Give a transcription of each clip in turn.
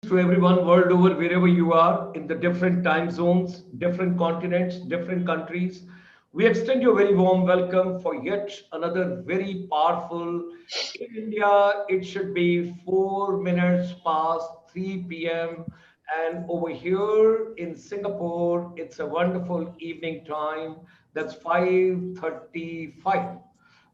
to everyone world over, wherever you are, in the different time zones, different continents, different countries. We extend you a very warm welcome for yet another very powerful. In India, it should be 4 minutes past 3 p.m. And over here in Singapore, it's a wonderful evening time. That's 5:35.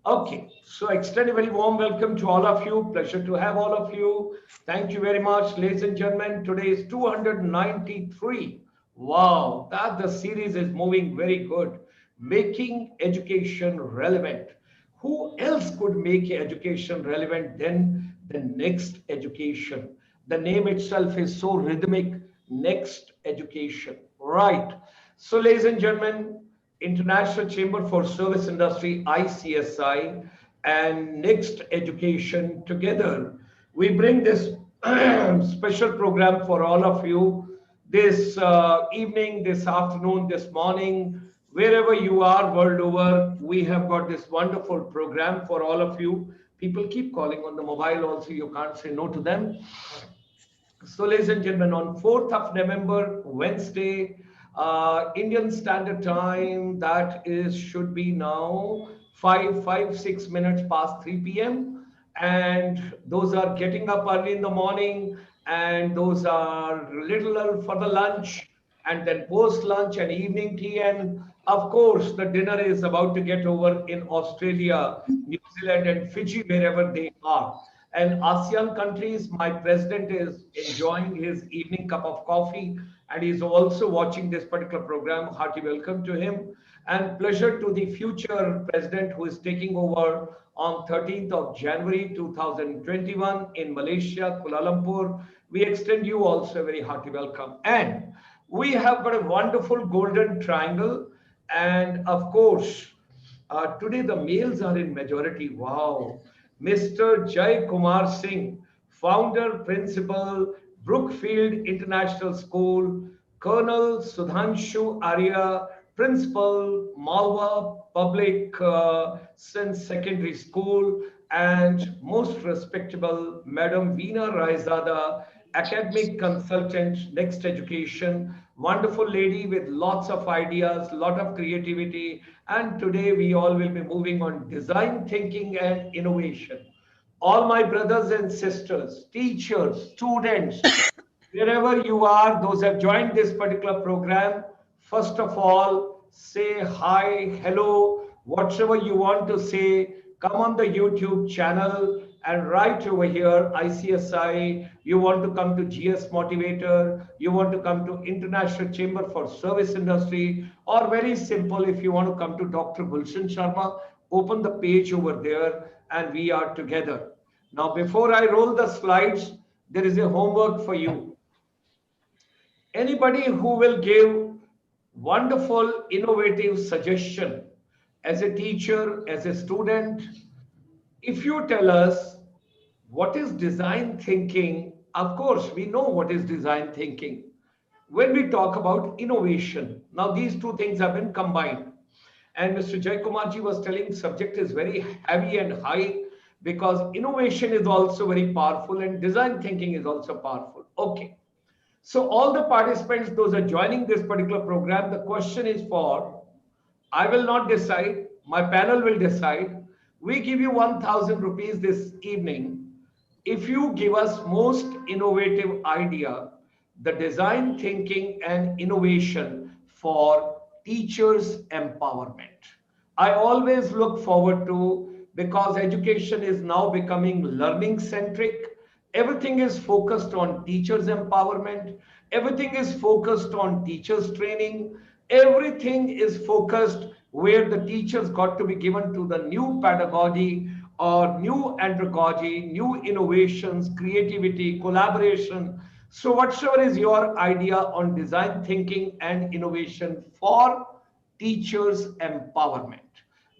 Okay, so extend a very warm welcome to all of you. Pleasure to have all of you. Thank you very much, ladies and gentlemen. Today is 293. Wow, that the series is moving very good. Making education relevant. Who else could make education relevant than the next education? The name itself is so rhythmic, next education. Right. So, ladies and gentlemen, International Chamber for Service Industry, ICSI, and Next Education together. We bring this special program for all of you this evening, this afternoon, this morning, wherever you are world over. We have got this wonderful program for all of you. People keep calling on the mobile also. You can't say no to them. So, ladies and gentlemen, on 4th of November, Wednesday, Indian Standard Time, that is should be now 6 minutes past 3 p.m. And those are getting up early in the morning, and those are little for the lunch, and then post lunch and evening tea. And of course, the dinner is about to get over in Australia, New Zealand, and Fiji, wherever they are. And ASEAN countries, my president is enjoying his evening cup of coffee, and he's also watching this particular program. Hearty welcome to him, and pleasure to the future president who is taking over on 13th of January 2021 in Malaysia, Kuala Lumpur. We extend you also a very hearty welcome. And we have got a wonderful golden triangle, and of course, today the males are in majority. Wow. Mr. Jai Kumar Singh, founder, principal, Brookfield International School, Colonel Sudhanshu Arya, principal, Malwa Public Secondary School, and most respectable Madam Veena Raizada, academic consultant, Next Education, wonderful lady with lots of ideas, lot of creativity. And today we all will be moving on design thinking and innovation. All my brothers and sisters, teachers, students, wherever you are, those have joined this particular program, first of all, say hi, hello, whatever you want to say. Come on the YouTube channel, and right over here, ICSI, you want to come to GS Motivator, you want to come to International Chamber for Service Industry, or very simple, if you want to come to Dr. Gulshan Sharma, open the page over there, and we are together. Now, before I roll the slides, there is a homework for you. Anybody who will give wonderful, innovative suggestion as a teacher, as a student, if you tell us what is design thinking, of course, we know what is design thinking. When we talk about innovation, now these two things have been combined. And Mr. Jai Kumarji was telling subject is very heavy and high because innovation is also very powerful and design thinking is also powerful. Okay. So all the participants, those are joining this particular program, the question is for, I will not decide, my panel will decide. We give you 1,000 rupees this evening if you give us most innovative idea, the design thinking and innovation for teachers empowerment. I always look forward to, because education is now becoming learning centric. Everything is focused on teachers empowerment. Everything is focused on teachers training. Everything is focused where the teachers got to be given to the new pedagogy or new andragogy, new innovations, creativity, collaboration. So whatsoever is your idea on design thinking and innovation for teachers empowerment?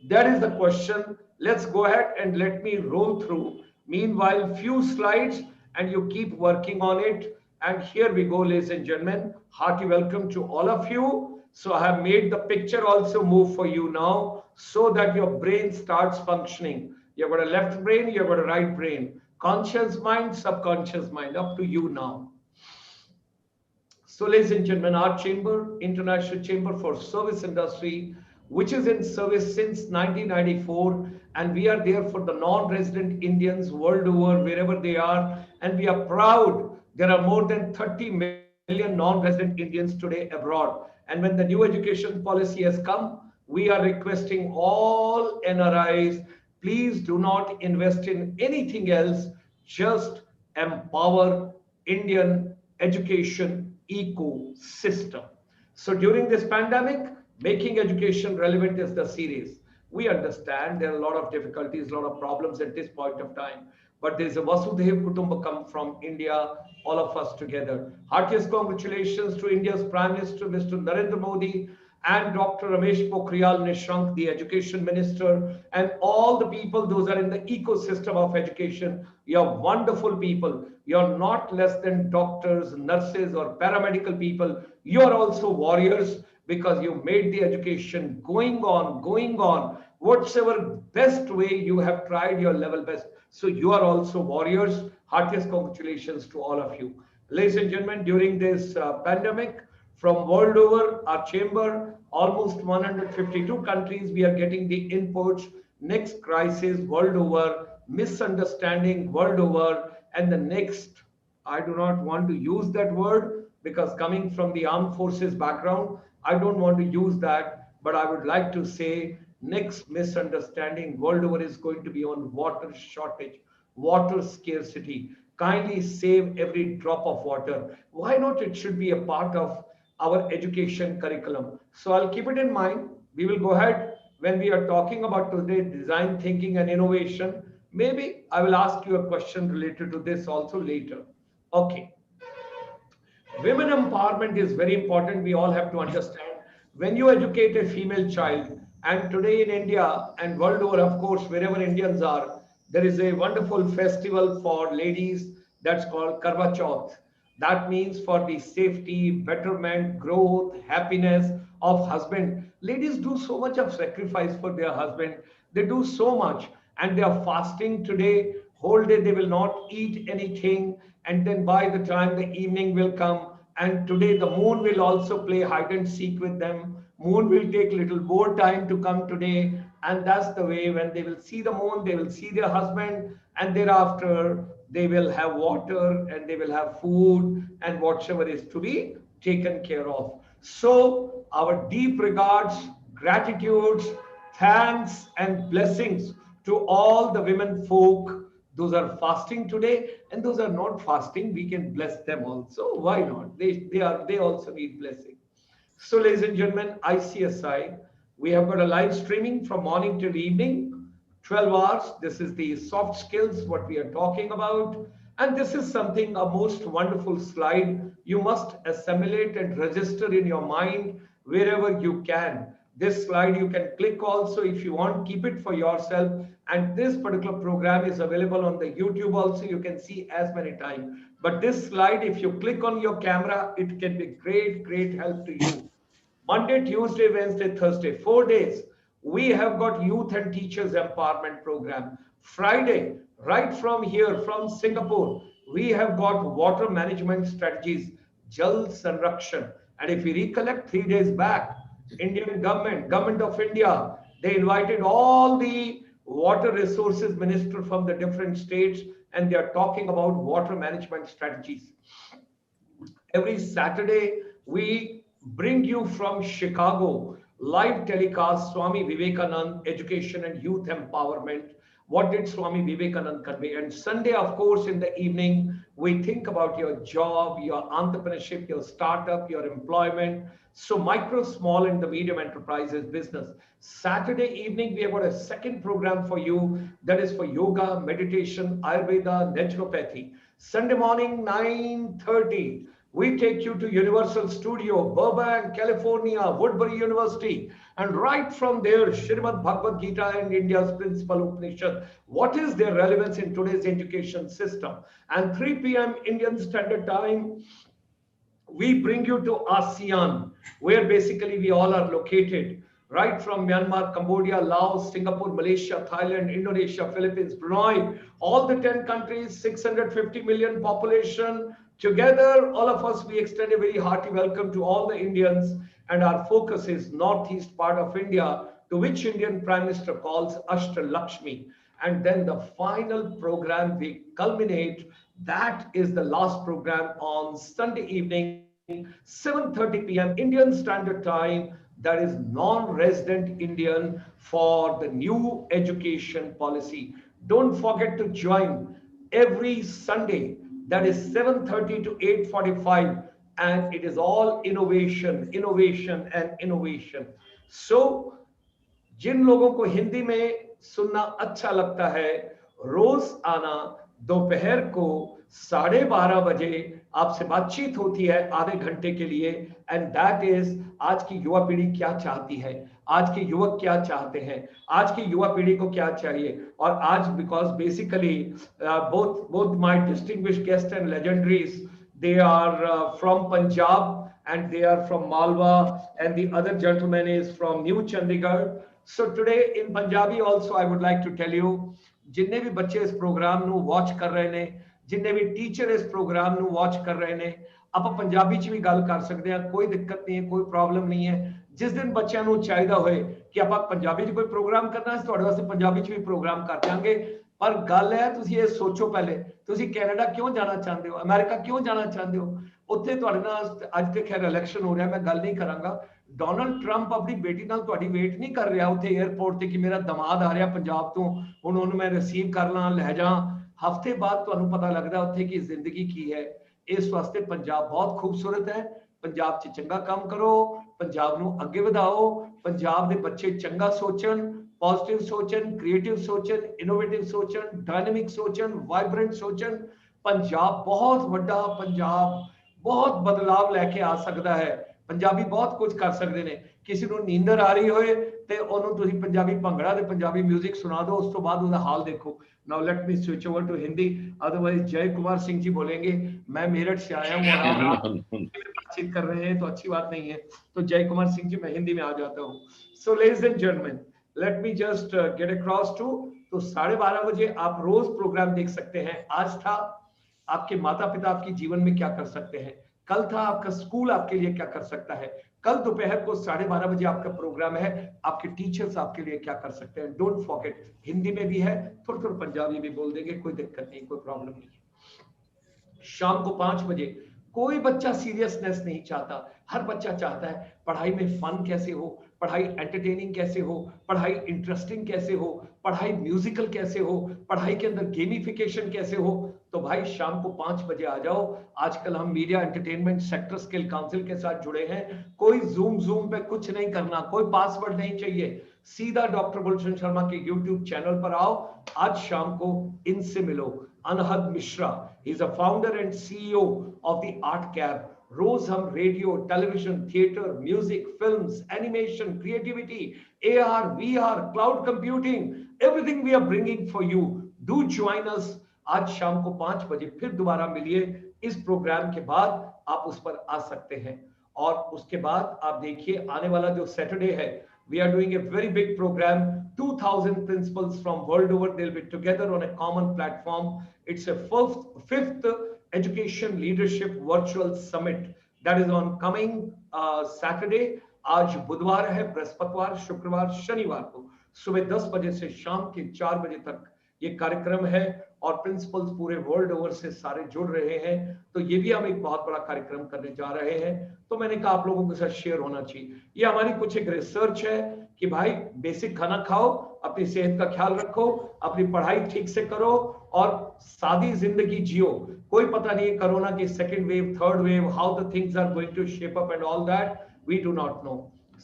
That is the question. Let's go ahead and let me roll through. Meanwhile, few slides and you keep working on it. And here we go, ladies and gentlemen. Hearty welcome to all of you. So I have made the picture also move for you now so that your brain starts functioning. You've got a left brain, you've got a right brain. Conscious mind, subconscious mind, up to you now. So, ladies and gentlemen, our chamber, International Chamber for Service Industry, which is in service since 1994, and we are there for the non-resident Indians world over, wherever they are, and we are proud. There are more than 30 million non-resident Indians today abroad, and when the new education policy has come, we are requesting all NRIs, please do not invest in anything else, just empower Indian education ecosystem. So during this pandemic, making education relevant is the series. We understand there are a lot of difficulties, a lot of problems at this point of time, but there is a Vasudhaiv Kutumbakam from India, all of us together. Heartiest congratulations to India's Prime Minister, Mr. Narendra Modi, and Dr. Ramesh Pokhriyal Nishank, the Education Minister, and all the people, those are in the ecosystem of education. You're wonderful people. You're not less than doctors, nurses, or paramedical people. You're also warriors because you made the education going on. Whatever best way you have tried your level best. So you are also warriors. Heartiest congratulations to all of you. Ladies and gentlemen, during this pandemic, from world over, our chamber, almost 152 countries, we are getting the inputs. Next crisis, world over, misunderstanding, world over, and the next, I do not want to use that word because coming from the armed forces background, I don't want to use that, but I would like to say next misunderstanding world over is going to be on water shortage, water scarcity. Kindly save every drop of water. Why not? It should be a part of our education curriculum. So I'll keep it in mind. We will go ahead when we are talking about today design thinking and innovation. Maybe I will ask you a question related to this also later. Okay. Women empowerment is very important. We all have to understand. When you educate a female child, and today in India and world over, of course, wherever Indians are, there is a wonderful festival for ladies that's called Karva Chauth. That means for the safety, betterment, growth, happiness of husband. Ladies do so much of sacrifice for their husband. They do so much, and they are fasting today. Whole day they will not eat anything, and then by the time the evening will come, and today the moon will also play hide and seek with them. Moon will take little more time to come today, and that's the way when they will see the moon, they will see their husband, and thereafter they will have water and they will have food and whatever is to be taken care of. So our deep regards, gratitudes, thanks and blessings to all the women folk. Those are fasting today and those are not fasting. We can bless them also. Why not? They also need blessing. So ladies and gentlemen, ICSI, we have got a live streaming from morning till evening, 12 hours. This is the soft skills, what we are talking about. And this is something, a most wonderful slide. You must assimilate and register in your mind wherever you can. This slide you can click also if you want, keep it for yourself. And this particular program is available on the YouTube also. You can see as many times. But this slide, if you click on your camera, it can be great help to you. Monday, Tuesday, Wednesday, Thursday, 4 days. We have got youth and teachers empowerment program. Friday, right from here, from Singapore, we have got water management strategies, Jal Sanrakshan. And if we recollect 3 days back, Indian government of India, they invited all the water resources minister from the different states, and they are talking about water management strategies. Every Saturday, we bring you from Chicago live telecast Swami Vivekanand Education and Youth Empowerment. What did Swami Vivekanand convey? And Sunday, of course, in the evening, we think about your job, your entrepreneurship, your startup, your employment. So micro, small, and the medium enterprises business. Saturday evening, we have got a second program for you that is for yoga, meditation, Ayurveda, naturopathy. Sunday morning, 9:30. We take you to Universal Studio, Burbank, California, Woodbury University. And right from there, Srimad Bhagavad Gita and India's Principal Upanishad. What is their relevance in today's education system? And 3 p.m. Indian Standard Time, we bring you to ASEAN, where basically we all are located. Right from Myanmar, Cambodia, Laos, Singapore, Malaysia, Thailand, Indonesia, Philippines, Brunei, all the 10 countries, 650 million population, Together, all of us, we extend a very hearty welcome to all the Indians, and our focus is northeast part of India, to which Indian Prime Minister calls Ashta Lakshmi. And then the final program we culminate, that is the last program on Sunday evening, 7:30 p.m. Indian Standard Time, that is non-resident Indian for the new education policy. Don't forget to join every Sunday, that is 7:30 to 8:45, and it is all innovation, innovation and innovation. So जिन लोगों को हिंदी में सुनना अच्छा लगता है, रोज आना दोपहर को 12:30 बजे आपसे बातचीत होती है आधे घंटे के लिए, एंड दैट इज आज की युवा पीढ़ी क्या चाहती है, आज के युवक क्या चाहते हैं, आज की युवा पीढ़ी को क्या चाहिए। और आज because basically both my distinguished guest and legendaries, they are from Punjab and they are from Malwa, and the other gentleman is from New Chandigarh. So today in Punjabi also I would like to tell you, जिन्ने भी बच्चे इस programme ਨੂੰ watch ਕਰ ਰਹੇ ਨੇ, जिन्ने भी टीचर इस प्रोग्राम ਨੂੰ ਵਾਚ ਕਰ ਰਹੇ ਨੇ, ਆਪਾਂ ਪੰਜਾਬੀ ਚ ਵੀ ਗੱਲ ਕਰ ਸਕਦੇ ਹਾਂ, ਕੋਈ ਦਿੱਕਤ ਨਹੀਂ ਹੈ, ਕੋਈ ਪ੍ਰੋਬਲਮ ਨਹੀਂ ਹੈ। ਜਿਸ ਦਿਨ ਬੱਚਿਆਂ ਨੂੰ ਚਾਹੀਦਾ ਹੋਏ ਕਿ ਆਪਾਂ ਪੰਜਾਬੀ ਚ ਕੋਈ ਪ੍ਰੋਗਰਾਮ ਕਰਨਾ ਹੈ, ਤੁਹਾਡੇ ਵਾਸਤੇ ਪੰਜਾਬੀ ਚ ਵੀ ਪ੍ਰੋਗਰਾਮ ਕਰ ਦਿਆਂਗੇ। पर गल है, तुसी ये सोचो पहले, तुसी कैनेडा क्यों जाना चाहते हो, अमेरिका क्यों जाना चाहते हो, उत्थे तुहाडे नाल अज ते खैर इलेक्शन हो रहा है, मैं गल नहीं करांगा। डोनाल्ड ट्रंप अपनी बेटी नाल तुहाडी वेट नहीं कर रहा उत्थे एयरपोर्ट ते कि मेरा दमाद आ रहा पंजाब तो हुण उहनूं मैं रिसीव कर ਲਾਂ लै जा। हफ्ते बाद तुहानूं पता लगदा उत्थे की जिंदगी की है। इस वास्ते पंजाब बहुत खूबसूरत है, पंजाब च चंगा काम करो, पंजाब नूं अगे वधाओ, पंजाब दे बच्चे चंगा सोचण, पॉजिटिव सोचन, क्रिएटिव सोचन, इनोवेटिव सोचन, डायनेमिक सोचन, वाइब्रेंट सोचन। पंजाब बहुत बड़ा, पंजाब बहुत बदलाव लेके आ सकता है, पंजाबी बहुत कुछ कर सकते हैं। किसी को नींदर आ रही होए ते ओनू तुसी पंजाबी भंगड़ा ते पंजाबी म्यूजिक सुना दो, उस तो बाद उसका हाल देखो। Now let me switch over to Hindi, otherwise Jay Kumar Singh ji बोलेंगे। मैं मेरठ से आया हूँ और आप बातचीत कर रहे हैं तो अच्छी बात नहीं है, तो जय कुमार सिंह जी मैं हिंदी में आ जाता हूँ। So ladies and gentleman, let me just get across to, तो 12:30 बजे आप रोज प्रोग्राम देख सकते हैं। आज था आपके माता पिता आपके जीवन में क्या कर सकते हैं, कल था आपका स्कूल आपके लिए क्या कर सकता है, कल दोपहर को 12:30 बजे आपका प्रोग्राम है, आपके टीचर्स आपके लिए क्या कर सकते हैं। डोंट फॉरगेट, हिंदी में भी है, थोड़ा थोड़ा पंजाबी भी बोल देंगे, कोई दिक्कत नहीं, कोई प्रॉब्लम नहीं है। शाम को 5 बजे कोई बच्चा सीरियसनेस नहीं चाहता, हर बच्चा चाहता है पढ़ाई में फन कैसे हो, पढ़ाई एंटरटेनिंग कैसे हो, पढ़ाई इंटरेस्टिंग कैसे हो, पढ़ाई म्यूजिकल कैसे हो, पढ़ाई के अंदर गेमिफिकेशन कैसे हो। तो भाई शाम को 5 बजे आ जाओ। आजकल हम media entertainment sector skill council के साथ जुड़े हैं, कोई जूम पे कुछ नहीं करना, कोई पासवर्ड नहीं चाहिए, सीधा डॉक्टर गुलशन शर्मा के यूट्यूब चैनल पर आओ, आज शाम को इनसे मिलो। Anhad Mishra, he is a founder and CEO of the art cab. रोज हम radio, television, theatre, music, films, animation, creativity, AR, VR, cloud computing, everything we are bringing for you. Do join us. आज शाम को 5 बजे फिर दोबारा मिलिए। इस प्रोग्राम के बाद आप उस पर आ सकते हैं। और उसके बाद आप देखिए आने वाला जो सैटरडे है, we are doing a very big program. 2000 principals from world over, they'll be together on a common platform. It's a fifth education leadership virtual summit that is on coming Saturday. आज बुधवार है, बृहस्पतिवार, शुक्रवार, शनिवार को सुबह 10 बजे से शाम के 4 बजे तक ये कार्यक्रम है, और प्रिंसिपल्स पूरे वर्ल्ड ओवर से सारे जुड़ रहे हैं। तो ये भी हम एक बहुत बड़ा कार्यक्रम करने जा रहे हैं, तो मैंने कहा आप लोगों के साथ शेयर होना चाहिए। ये हमारी कुछ एक रिसर्च है कि भाई बेसिक खाना खाओ, अपनी सेहत का ख्याल रखो, अपनी पढ़ाई ठीक से करो और सादी जिंदगी जियो। कोई पता नहीं कोरोना की second wave, third wave, how the things are going to shape up and all that we do not know.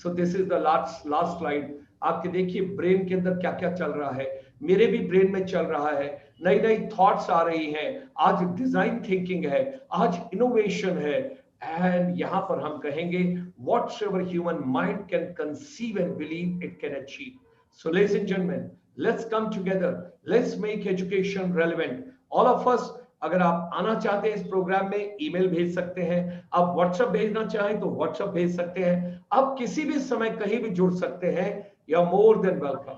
So this is the last slide. आपके देखिए ब्रेन के अंदर क्या क्या चल रहा है, मेरे भी ब्रेन में चल रहा है, नई नई थॉट्स आ रही हैं। आज डिजाइन थिंकिंग है, आज इनोवेशन है, एंड यहां पर हम कहेंगे whatsoever human mind can conceive and believe it can achieve. So ladies and gentlemen, let's come together, let's make education relevant. All of us, अगर आप आना चाहते हैं इस प्रोग्राम में, ईमेल भेज सकते हैं, आप व्हाट्सएप भेजना चाहें तो व्हाट्सएप भेज सकते हैं, आप किसी भी समय कहीं भी जुड़ सकते हैं। You are more than welcome.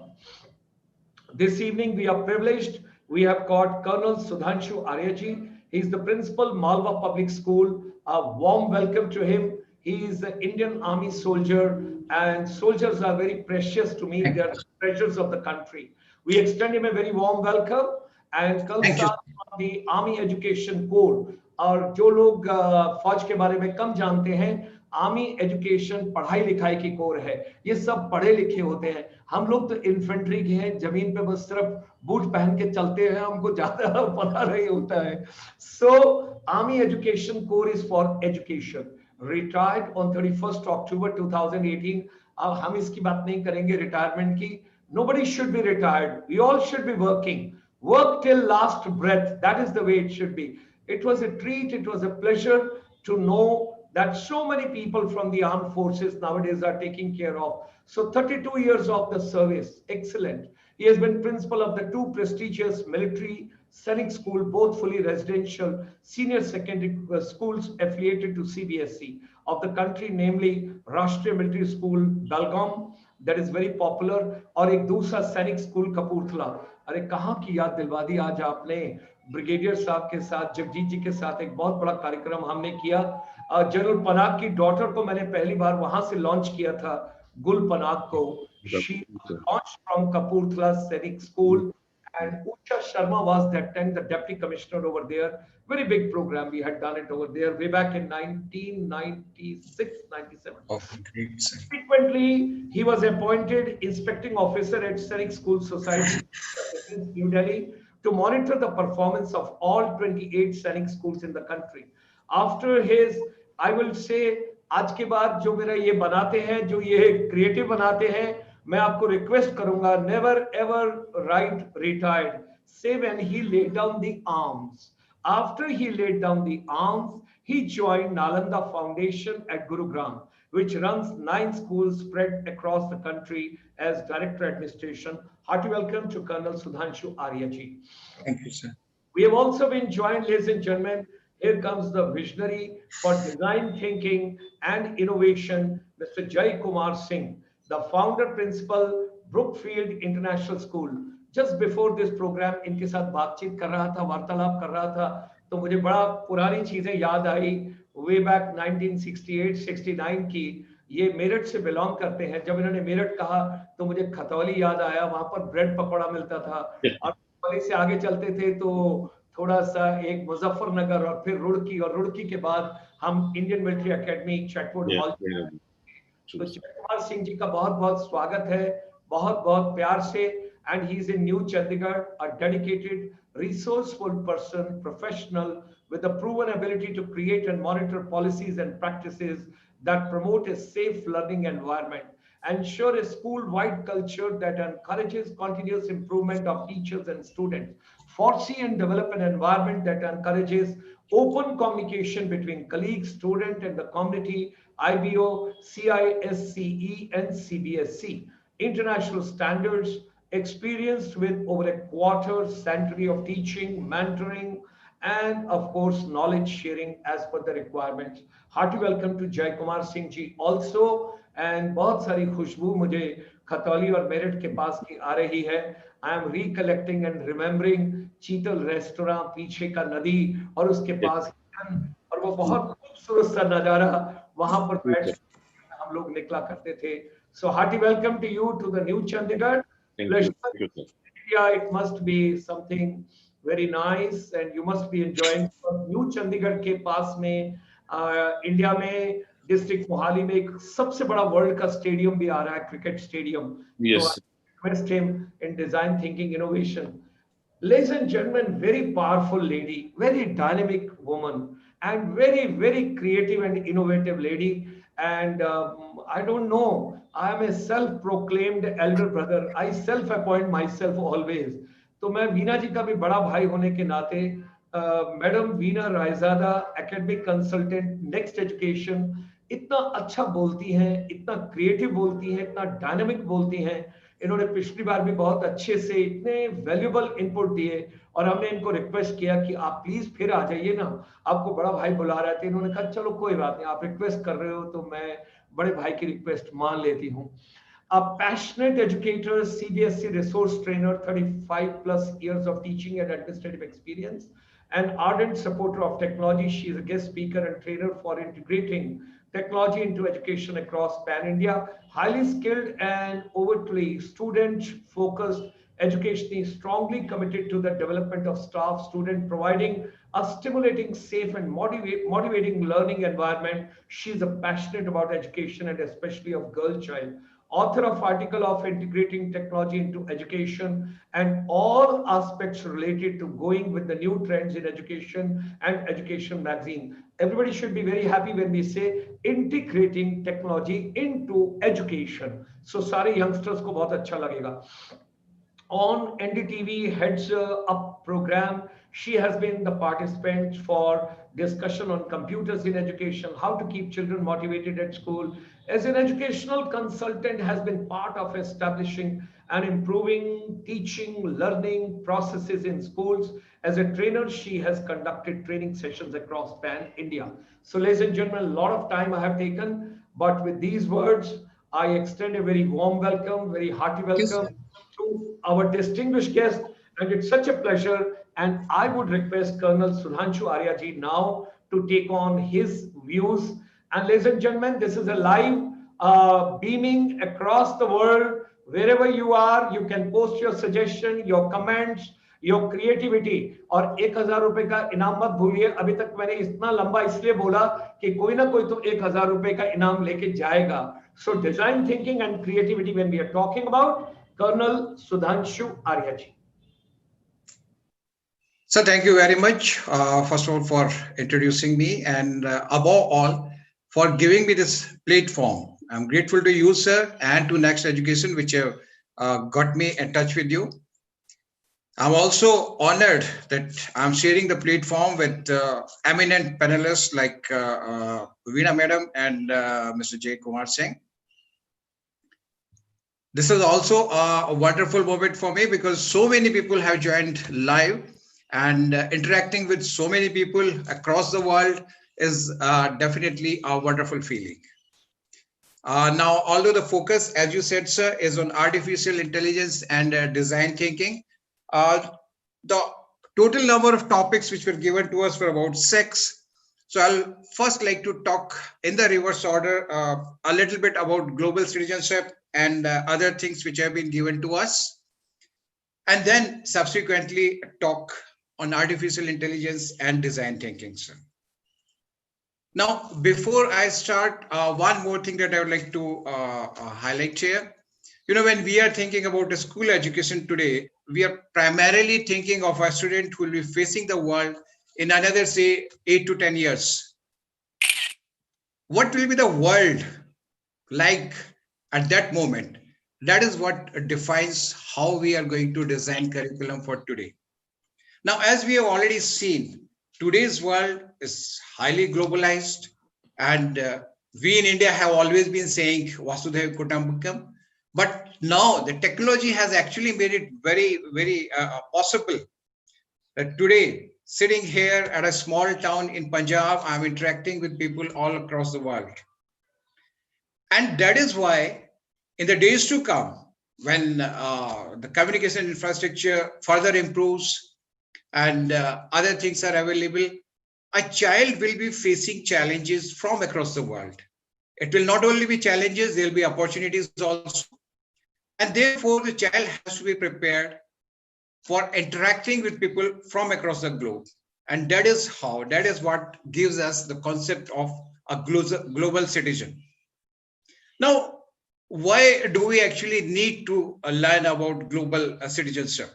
This evening we are privileged. We have got Colonel Sudhanshu Arya ji. He's the principal, Malwa Public School. A warm welcome to him. He is an Indian Army soldier, and soldiers are very precious to me. They are the treasures of the country. We extend him a very warm welcome. And कल साथ the Army Education Corps, और जो लोग फौज के बारे में कम जानते हैं, आर्मी एजुकेशन पढ़ाई लिखाई की कोर है। ये सब पढ़े लिखे होते हैं। हम लोग तो इन्फेंट्री के हैं, जमीन पे बस सिर्फ बूट पहन के चलते हैं, हमको ज्यादा पता नहीं होता है। So army education corps is for education. Retired on 31 October 2018। अब हम इसकी बात नहीं करेंगे रिटायरमेंट की। Nobody should be retired. We all should be working. Work till last breath. That is the way it should be. It was a treat. It was a pleasure to know that so many people from the armed forces nowadays are taking care of. So 32 years of the service. Excellent. He has been principal of the two prestigious military Sainik school, both fully residential senior secondary schools affiliated to CBSE of the country, namely Rashtriya Military School, Belgaum, that is very popular, और एक दूसरा सैनिक school Kapurthala. अरे कहाँ की याद दिलवा दी आज आपने। ब्रिगेडियर साहब के साथ, जगजीत जी के साथ एक बहुत बड़ा कार्यक्रम हमने किया। जनरल पनाग की डॉटर को मैंने पहली बार वहां से लॉन्च किया था, गुल पनाग को। She launched from Kapurthala Sainik School, and Usha Sharma was that time the deputy commissioner over there. Very big program. We had done it over there way back in 1996, 97. Subsequently, he was appointed inspecting officer at Sainik School Society in New Delhi to monitor the performance of all 28 Sainik schools in the country. After his, I will say, आज के बाद जो मेरा ये बनाते हैं, जो ये क्रिएटिव बनाते हैं, मैं आपको रिक्वेस्ट करूंगा, never ever write retired. Say when he laid down the arms. After he laid down the arms, he joined Nalanda Foundation at Gurugram, which runs 9 schools spread across the country as Director Administration. Hearty welcome to Colonel Sudhanshu Arya ji. Thank you, sir. We have also been joined, ladies and gentlemen. Here comes the visionary for design thinking and innovation, Mr. Jai Kumar Singh, the founder principal, Brookfield International School. Just before this program, इनके साथ बातचीत कर रहा था, वार्तालाप कर रहा था, तो मुझे बड़ा पुरानी चीजें याद आई। वे बैक 1968-69 की। ये मेरठ से बिलोंग करते हैं। जब इन्होंने मेरठ कहा तो मुझे खतौली याद आया। वहां पर ब्रेड पकौड़ा मिलता था, और खतौली से आगे चलते थे तो थोड़ा सा एक मुजफ्फरनगर, और फिर रुड़की, और रुड़की के बाद हम Indian military academy Chetwode hall. तो जयकुमार सिंह जी का बहुत बहुत स्वागत है, बहुत बहुत प्यार से। And he is in new Chandigarh, a dedicated resourceful person, professional with a proven ability to create and monitor policies and practices that promote a safe learning environment, ensure a school-wide culture that encourages continuous improvement of teachers and students, foresee and develop an environment that encourages open communication between colleagues, student, and the community, IBO, CISCE and CBSE-International Standards, experienced with over a quarter century of teaching, mentoring, and of course knowledge sharing as per the requirements. Hearty welcome to Jai Kumar Singh ji also, and बहुत सारी खुशबू मुझे खतौली और मेरठ के पास की आ रही है। I am recollecting and remembering चीतल restaurant, पीछे का नदी, और उसके पास और वो बहुत खूबसूरत सा नजारा, वहां पर बैठ हम लोग निकला करते थे। So hearty welcome to you to the new Chandigarh. India, it must be something very nice, and you must be enjoying. New Chandigarh के पास में इंडिया में डिस्ट्रिक्ट मोहाली में एक सबसे बड़ा वर्ल्ड का स्टेडियम भी आ रहा है, cricket stadium. Yes. Request him in design thinking innovation. Ladies and gentlemen, very powerful lady, very dynamic woman, and very, very creative and innovative lady. And I don't know, I am a self-proclaimed elder brother. I self-appoint myself always. तो मैं वीना जी का भी बड़ा भाई होने के नाते, madam Veena Raizada, academic consultant, next education, इतना अच्छा बोलती हैं, इतना क्रिएटिव बोलती हैं, इतना डायनामिक बोलती हैं। इन्होंने पिछली बार भी बहुत अच्छे से इतने वैल्यूएबल इनपुट दिए, और हमने इनको रिक्वेस्ट किया कि आप प्लीज फिर आ जाइए ना, आपको बड़ा भाई बुला रहे थे। इन्होंने कहा चलो कोई बात नहीं, आप रिक्वेस्ट कर रहे हो तो मैं बड़े भाई की रिक्वेस्ट मान लेती हूँ। A passionate educator, CBSE Resource Trainer, 35 plus years of teaching and administrative experience, An ardent supporter of technology, she is a guest speaker and trainer for integrating technology into education across Pan India. Highly skilled and overtly student focused education is strongly committed to the development of staff, student, providing a stimulating, safe, and motivating learning environment. She is passionate about education and especially of girl child. Author of article of integrating technology into education and all aspects related to going with the new trends in education and education magazine. Everybody should be very happy when we say integrating technology into education. So सारे youngsters को बहुत अच्छा लगेगा. On NDTV Heads Up program, she has been the participant for discussion on computers in education, how to keep children motivated at school. As an educational consultant, has been part of establishing and improving teaching, learning processes in schools. As a trainer, she has conducted training sessions across Pan India. So, ladies and gentlemen, a lot of time I have taken, but with these words, I extend a very warm welcome, very hearty Yes, welcome to our distinguished guest, and it's such a pleasure. And I would request Colonel Sudhanshu Aryaji now to take on his views. And ladies and gentlemen, this is a live beaming across the world. Wherever you are, you can post your suggestion, your comments, your creativity. और 1000 रुपए का इनाम मत भूलिए. अभी तक मैंने इतना लंबा इसलिए बोला कि कोई ना कोई तो 1000 रुपए का इनाम लेके जाएगा. So design thinking and creativity when we are talking about Colonel Sudhanshu Aryaji. So thank you very much, first of all, for introducing me, and above all, for giving me this platform. I'm grateful to you, sir, and to Next Education, which have got me in touch with you. I'm also honored that I'm sharing the platform with eminent panelists like Veena Madam and Mr. J. Kumar Singh. This is also a wonderful moment for me because so many people have joined live, and interacting with so many people across the world is definitely a wonderful feeling. Now, although the focus, as you said, sir, is on artificial intelligence and design thinking, the total number of topics which were given to us were about 6. So I'll first like to talk in the reverse order a little bit about global citizenship and other things which have been given to us, and then subsequently talk on artificial intelligence and design thinking, sir. Now, before I start, one more thing that I would like to highlight here. You know, when we are thinking about the school education today, we are primarily thinking of a student who will be facing the world in another, say, 8 to 10 years. What will be the world like at that moment? That is what defines how we are going to design curriculum for today. Now, as we have already seen, today's world is highly globalized, and we in India have always been saying Vasudhaiva Kutumbakam, but now the technology has actually made it very, very possible that today, sitting here at a small town in Punjab, I'm interacting with people all across the world. And that is why in the days to come, when the communication infrastructure further improves, and other things are available, a child will be facing challenges from across the world. It will not only be challenges, there will be opportunities also. And therefore, the child has to be prepared for interacting with people from across the globe. And that is what gives us the concept of a global citizen. Now, why do we actually need to learn about global citizenship?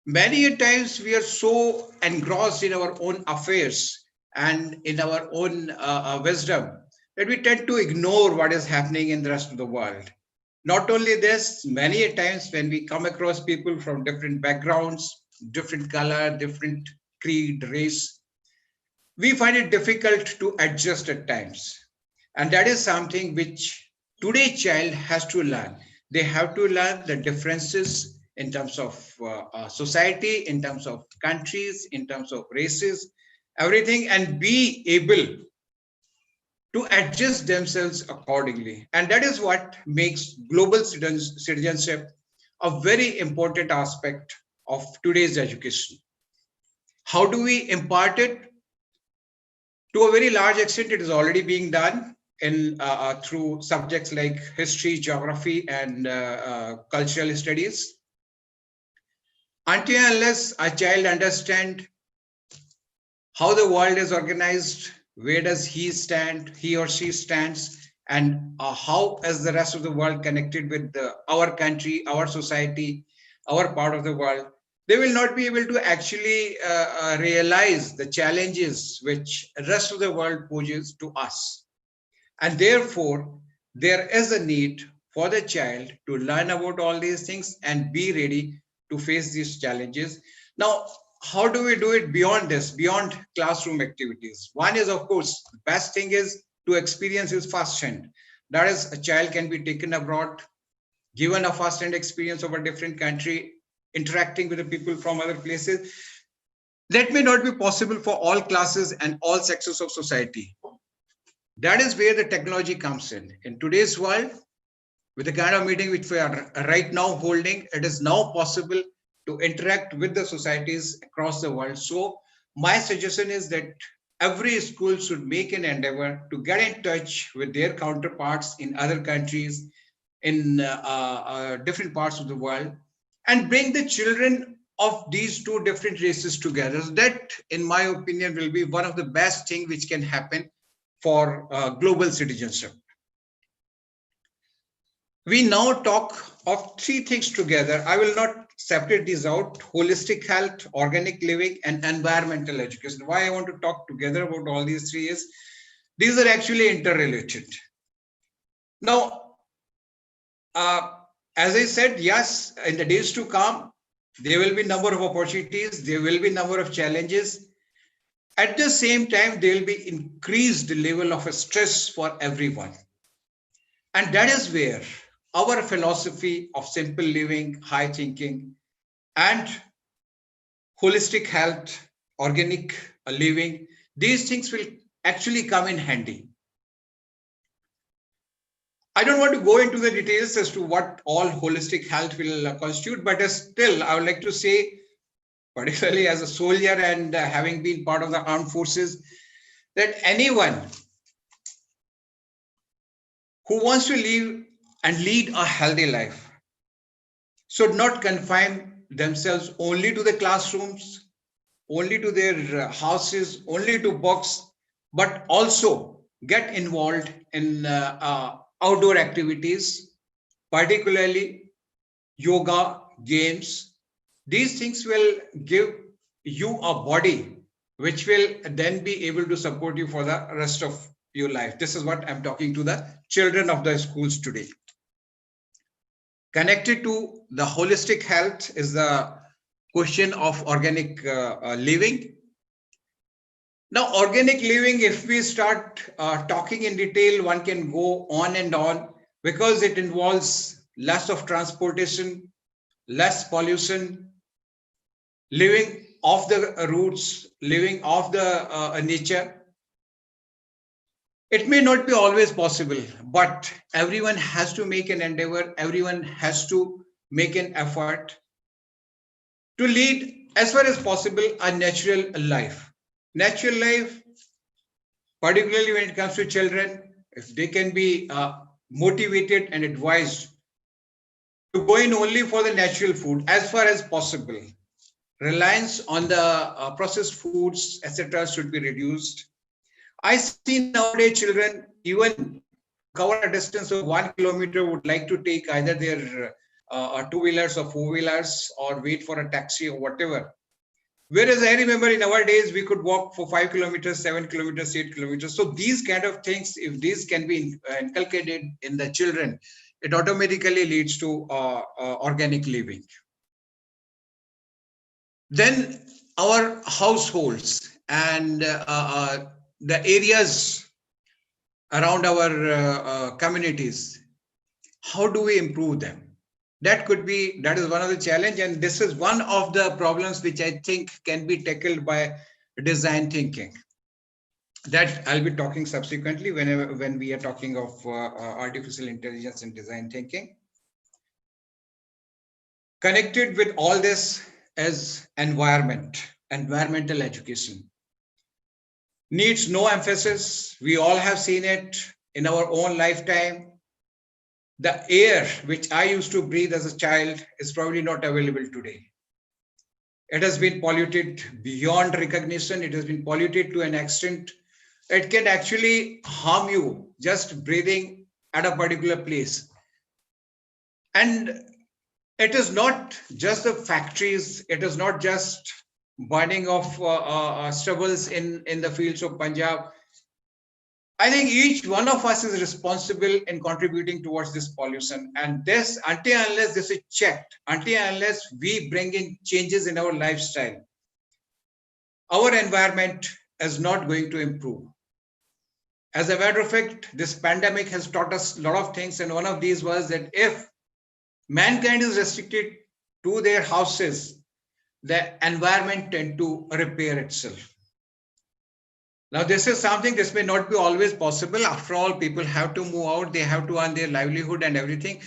Many times we are so engrossed in our own affairs and in our own wisdom that we tend to ignore what is happening in the rest of the world. Not only this, many times when we come across people from different backgrounds, different color, different creed, race, we find it difficult to adjust at times. And that is something which today's child has to learn. They have to learn the differences in terms of society, in terms of countries, in terms of races, everything, and be able to adjust themselves accordingly. And that is what makes global citizenship a very important aspect of today's education. How do we impart it? To a very large extent, it is already being done in through subjects like history, geography, and cultural studies. Until and unless a child understands how the world is organized, where does he or she stands, and how is the rest of the world connected with our country, our society, our part of the world, they will not be able to actually realize the challenges which the rest of the world poses to us. And therefore, there is a need for the child to learn about all these things and be ready to face these challenges. Now, how do we do it beyond this, beyond classroom activities? One is, of course, the best thing is to experience it firsthand. That is, a child can be taken abroad, given a first-hand experience of a different country, interacting with the people from other places. That may not be possible for all classes and all sectors of society. That is where the technology comes in. In today's world, with the kind of meeting which we are right now holding, it is now possible to interact with the societies across the world. So my suggestion is that every school should make an endeavor to get in touch with their counterparts in other countries, in different parts of the world, and bring the children of these two different races together. So that, in my opinion, will be one of the best things which can happen for global citizenship. We now talk of three things together. I will not separate these out: holistic health, organic living, and environmental education. Why I want to talk together about all these three is these are actually interrelated. Now, as I said, yes, in the days to come, there will be a number of opportunities, there will be a number of challenges. At the same time, there will be increased level of stress for everyone. And that is where our philosophy of simple living, high thinking, and holistic health, organic living, these things will actually come in handy. I don't want to go into the details as to what all holistic health will constitute, but still, I would like to say, particularly as a soldier and having been part of the armed forces, that anyone who wants to live and lead a healthy life should not confine themselves only to the classrooms, only to their houses, only to books, but also get involved in outdoor activities, particularly yoga, games. These things will give you a body which will then be able to support you for the rest of your life. This is what I'm talking to the children of the schools today. Connected to the holistic health is the question of organic living. Now, organic living, if we start talking in detail, one can go on and on, because it involves less of transportation, less pollution, living off the roots, living off the nature. It may not be always possible, but everyone has to make an endeavor, everyone has to make an effort to lead, as far as possible, a natural life. Natural life, particularly when it comes to children, if they can be motivated and advised to go in only for the natural food as far as possible. Reliance on the processed foods, etc., should be reduced. I see nowadays children, even to cover a distance of 1 kilometer, would like to take either their two-wheelers or four-wheelers, or wait for a taxi or whatever. Whereas I remember in our days, we could walk for 5 kilometers, 7 kilometers, 8 kilometers. So these kind of things, if these can be inculcated in the children, it automatically leads to organic living. Then our households and the areas around our communities, how do we improve them? That is one of the challenge, and this is one of the problems which I think can be tackled by design thinking. That I'll be talking subsequently when we are talking of artificial intelligence and design thinking. Connected with all this is environment. environmental education. Needs no emphasis. We all have seen it in our own lifetime. The air which I used to breathe as a child is probably not available today. It has been polluted beyond recognition. It has been polluted to an extent it can actually harm you just breathing at a particular place. And it is not just the factories. It is not just burning of stubbles in the fields of Punjab. I think each one of us is responsible in contributing towards this pollution. And this, until unless this is checked, until unless we bring in changes in our lifestyle, our environment is not going to improve. As a matter of fact, this pandemic has taught us a lot of things. And one of these was that if mankind is restricted to their houses, the environment tend to repair itself. Now, this is something, this may not be always possible. After all, people have to move out, they have to earn their livelihood and everything.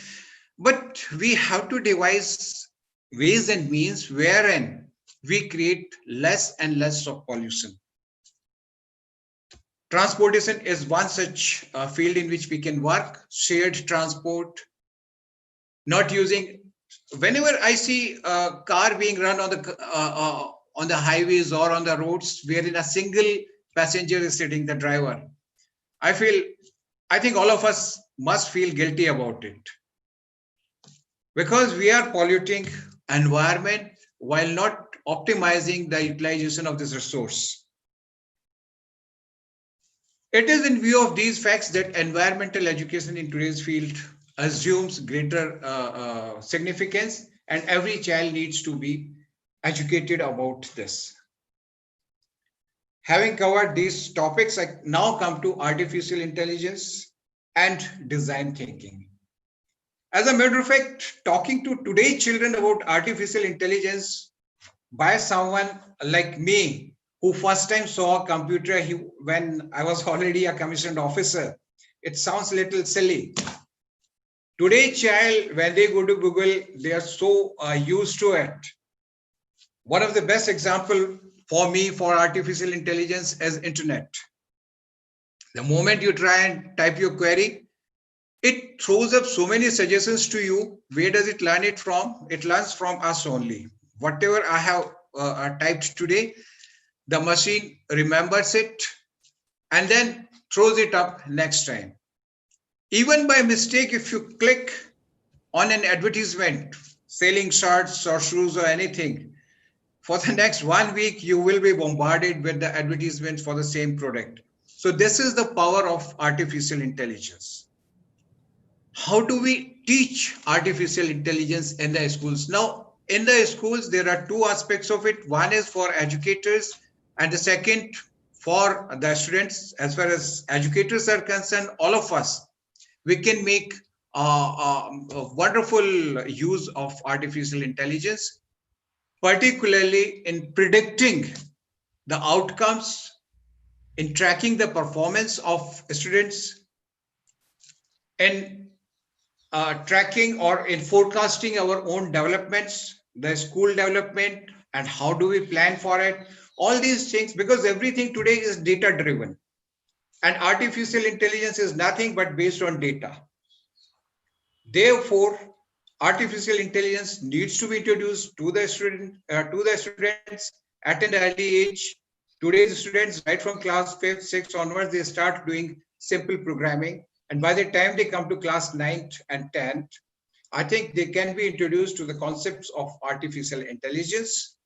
But we have to devise ways and means wherein we create less and less of pollution. Transportation is one such field in which we can work. Shared transport, not using. Whenever I see a car being run on the highways or on the roads, wherein a single passenger is sitting, the driver, I think all of us must feel guilty about it, because we are polluting environment while not optimizing the utilization of this resource. It is in view of these facts that environmental education in today's field assumes greater significance, and every child needs to be educated about this. Having covered these topics, I now come to artificial intelligence and design thinking. As a matter of fact, talking to today's children about artificial intelligence by someone like me, who first time saw a computer when I was already a commissioned officer, it sounds a little silly. Today's child, when they go to Google, they are so used to it. One of the best example for me for artificial intelligence is internet. The moment you try and type your query, it throws up so many suggestions to you. Where does it learn it from? It learns from us only. Whatever I have typed today, the machine remembers it and then throws it up next time. Even by mistake, if you click on an advertisement, selling shirts or shoes or anything, for the next 1 week, you will be bombarded with the advertisements for the same product. So this is the power of artificial intelligence. How do we teach artificial intelligence in the schools? Now, in the schools, there are two aspects of it. One is for educators, and the second for the students. As far as educators are concerned, all of us, we can make a wonderful use of artificial intelligence, particularly in predicting the outcomes, in tracking the performance of students, in tracking or in forecasting our own developments, the school development, and how do we plan for it. All these things, because everything today is data driven, and artificial intelligence is nothing but based on data. Therefore, artificial intelligence needs to be introduced to the students at an early age. Today's students, right from class 5th, 6th onwards, they start doing simple programming. And by the time they come to class 9th and 10th, I think they can be introduced to the concepts of artificial intelligence.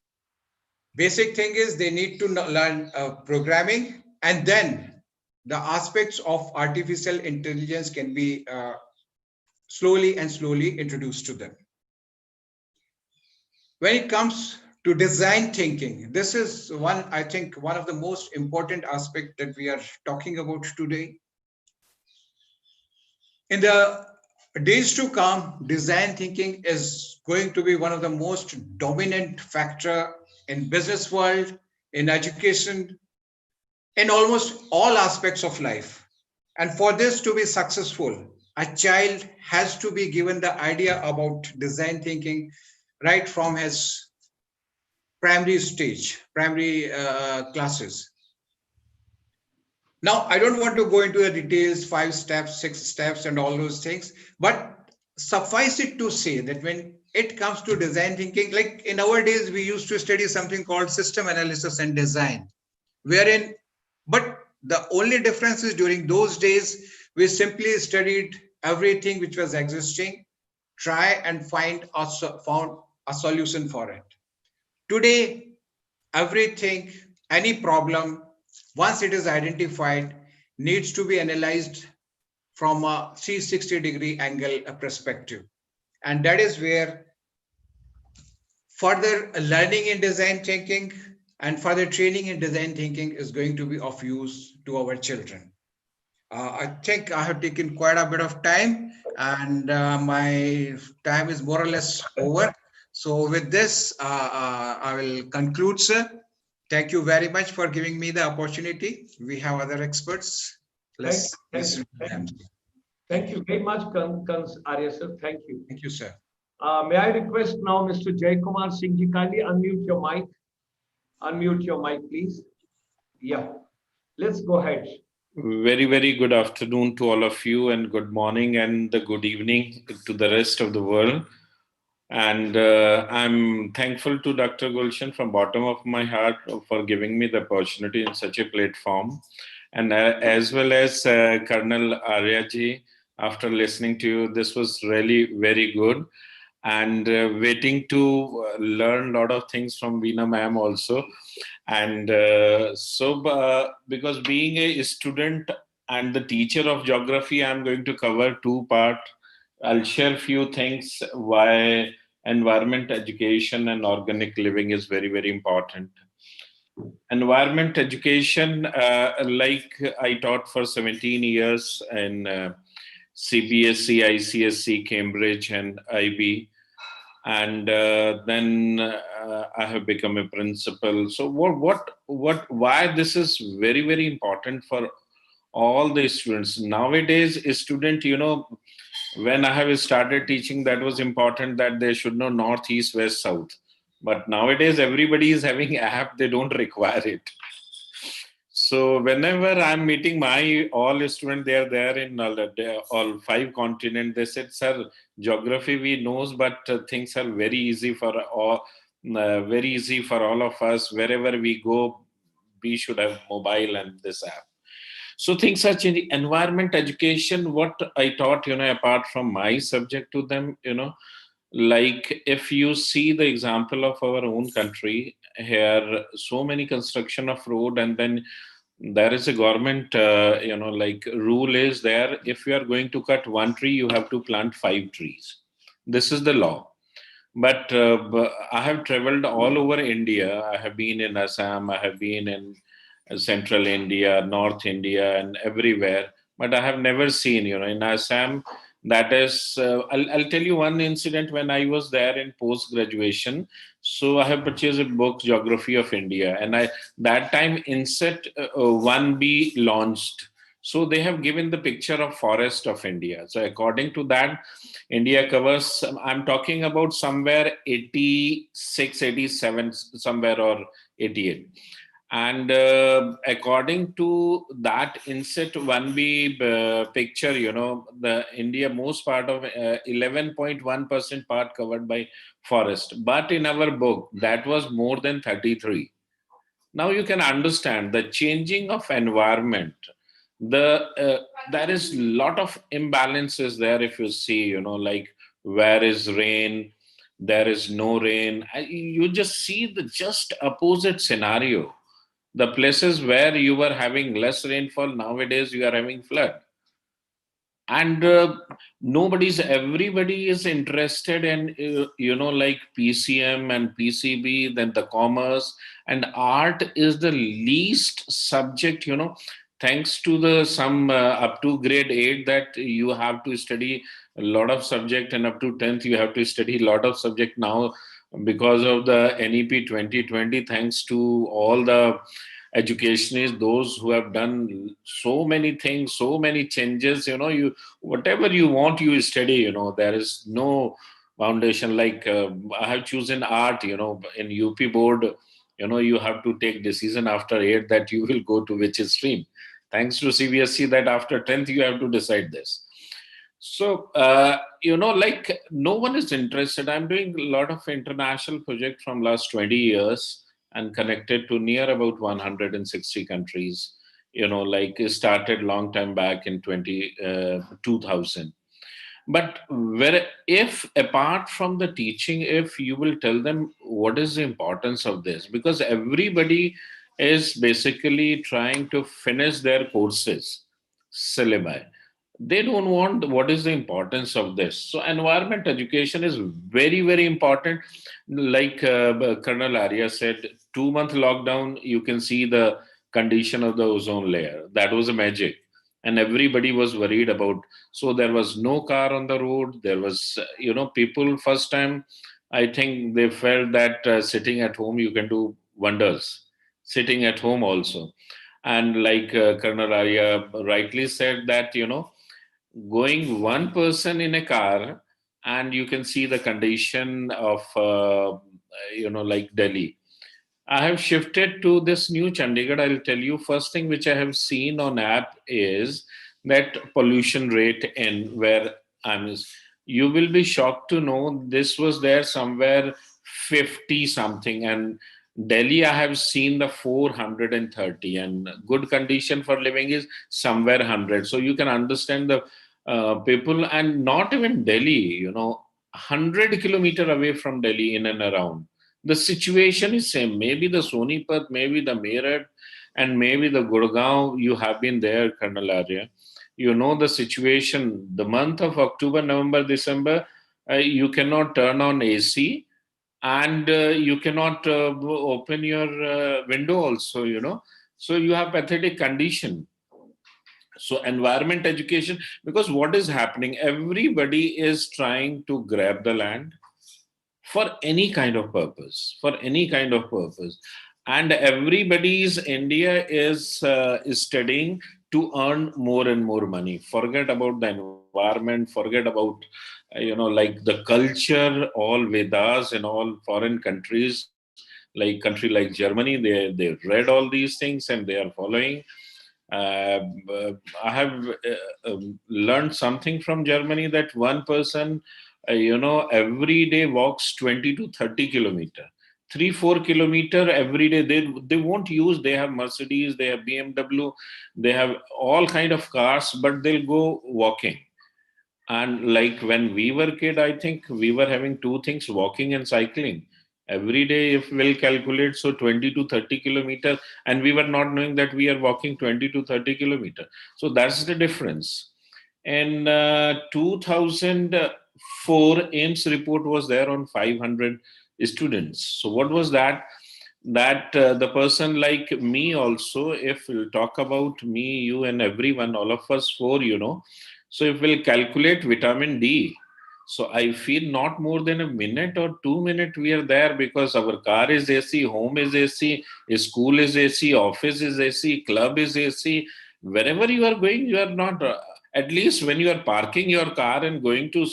Basic thing is they need to learn programming, and then the aspects of artificial intelligence can be slowly introduced to them. When it comes to design thinking, this is I think one of the most important aspects that we are talking about today. In the days to come, design thinking is going to be one of the most dominant factor in business world, in education, in almost all aspects of life. And for this to be successful, a child has to be given the idea about design thinking right from his primary stage, primary classes. Now, I don't want to go into the details, 5 steps, 6 steps, and all those things, but suffice it to say that when it comes to design thinking, like in our days, we used to study something called system analysis and design, wherein, but the only difference is during those days, we simply studied everything which was existing, try and found a solution for it. Today, everything, any problem, once it is identified, needs to be analyzed from a 360-degree angle perspective. And that is where further learning in design thinking and further training in design thinking is going to be of use to our children. I think I have taken quite a bit of time, and my time is more or less over. So with this, I will conclude, sir. Thank you very much for giving me the opportunity. We have other experts. Let's listen to them. Thank you very much, Arya sir. Thank you. Thank you, sir. May I request now Mr. Jaikumar Singh ji, kindly unmute your mic. Unmute your mic, please. Yeah, let's go ahead. Very, very good afternoon to all of you, and good morning and the good evening to the rest of the world. And I'm thankful to Dr. Gulshan from bottom of my heart for giving me the opportunity in such a platform. And as well as Colonel Arya ji, after listening to you, this was really very good. And waiting to learn a lot of things from Veena ma'am also. And because being a student and the teacher of geography, I'm going to cover 2 parts. I'll share a few things why environment education and organic living is very, very important. Environment education, like I taught for 17 years in CBSE, ICSI, Cambridge, and IB. And then I have become a principal. So why this is very, very important for all the students. Nowadays, a student, when I have started teaching, that was important that they should know north, east, west, south. But nowadays, everybody is having app, they don't require it. So whenever I'm meeting my all students, they are there in all 5 continents. They said, "Sir, geography we knows, but things are very easy for all of us. Wherever we go, we should have mobile and this app." So things are changing. Environment education, what I taught, apart from my subject to them, like if you see the example of our own country here, so many construction of road, and then there is a government, like rule is there. If you are going to cut 1 tree, you have to plant 5 trees. This is the law. But I have traveled all over India. I have been in Assam. I have been in Central India, North India, and everywhere. But I have never seen, in Assam, that is, I'll tell you one incident when I was there in post-graduation. So I have purchased a book, Geography of India. And that time INSET 1B launched. So they have given the picture of forest of India. So according to that, India covers, I'm talking about somewhere 86, 87, somewhere, or 88. And according to that INSET 1B picture, the India most part of 11.1% part covered by forest. But in our book, that was more than 33. Now you can understand the changing of environment. There is a lot of imbalances there. If you see, like where is rain, there is no rain. You just see the just opposite scenario. The places where you were having less rainfall, nowadays you are having flood. And everybody is interested in, like PCM and PCB, then the commerce, and art is the least subject, thanks to some up to grade 8 that you have to study a lot of subject, and up to 10th you have to study a lot of subject now because of the NEP 2020, thanks to all the educationists, those who have done so many things, so many changes, you whatever you want, you study, there is no foundation. Like I have chosen art, in UP board, you have to take decision after 8 that you will go to which stream. Thanks to CBSE that after 10th you have to decide this. So, like no one is interested. I'm doing a lot of international projects from last 20 years and connected to near about 160 countries, like it started long time back in 2000. But where, if apart from the teaching, if you will tell them what is the importance of this, because everybody is basically trying to finish their courses, syllabi. They don't want what is the importance of this. So environment education is very, very important. Like Colonel Arya said, 2 month lockdown, you can see the condition of the ozone layer. That was a magic. And everybody was worried about, so there was no car on the road. There was, people first time, I think they felt that sitting at home, you can do wonders, sitting at home also. And like Colonel Arya rightly said that, going one person in a car and you can see the condition of, like Delhi. I have shifted to this new Chandigarh. I'll tell you, first thing which I have seen on app is that pollution rate in where I'm. You will be shocked to know this was there somewhere 50 something, and Delhi I have seen the 430, and good condition for living is somewhere 100. So you can understand the people, and not even Delhi, 100 kilometer away from Delhi in and around the situation is same. Maybe the Sonipat, maybe the Meerut, and maybe the Gurgaon. You have been there, Colonel Arya. You know the situation. The month of October, November, December, you cannot turn on AC, and you cannot open your window also. So you have pathetic condition. So environment education, because what is happening? Everybody is trying to grab the land for any kind of purpose, and everybody's India is studying to earn more and more money. Forget about the environment, forget about like the culture, all Vedas and all foreign countries, like country like Germany, they read all these things and they are following. uh, I have learned something from Germany that one person, every day walks 20 to 30 kilometer, 3-4 kilometer every day. They won't use. They have Mercedes, they have BMW, they have all kind of cars, but they'll go walking. And like when we were kid, I think we were having two things: walking and cycling. Every day, if we'll calculate, so 20 to 30 kilometers, and we were not knowing that we are walking 20 to 30 kilometers. So that's the difference. In 2004, AIMS report was there on 500 students. So what was that? That the person like me also, if we'll talk about me, you, and everyone, all of us four, so if we'll calculate vitamin D, so I feel not more than a minute or 2 minutes we are there, because our car is AC, home is AC, school is AC, office is AC, club is AC. Wherever you are going, you are not, at least when you are parking your car and going to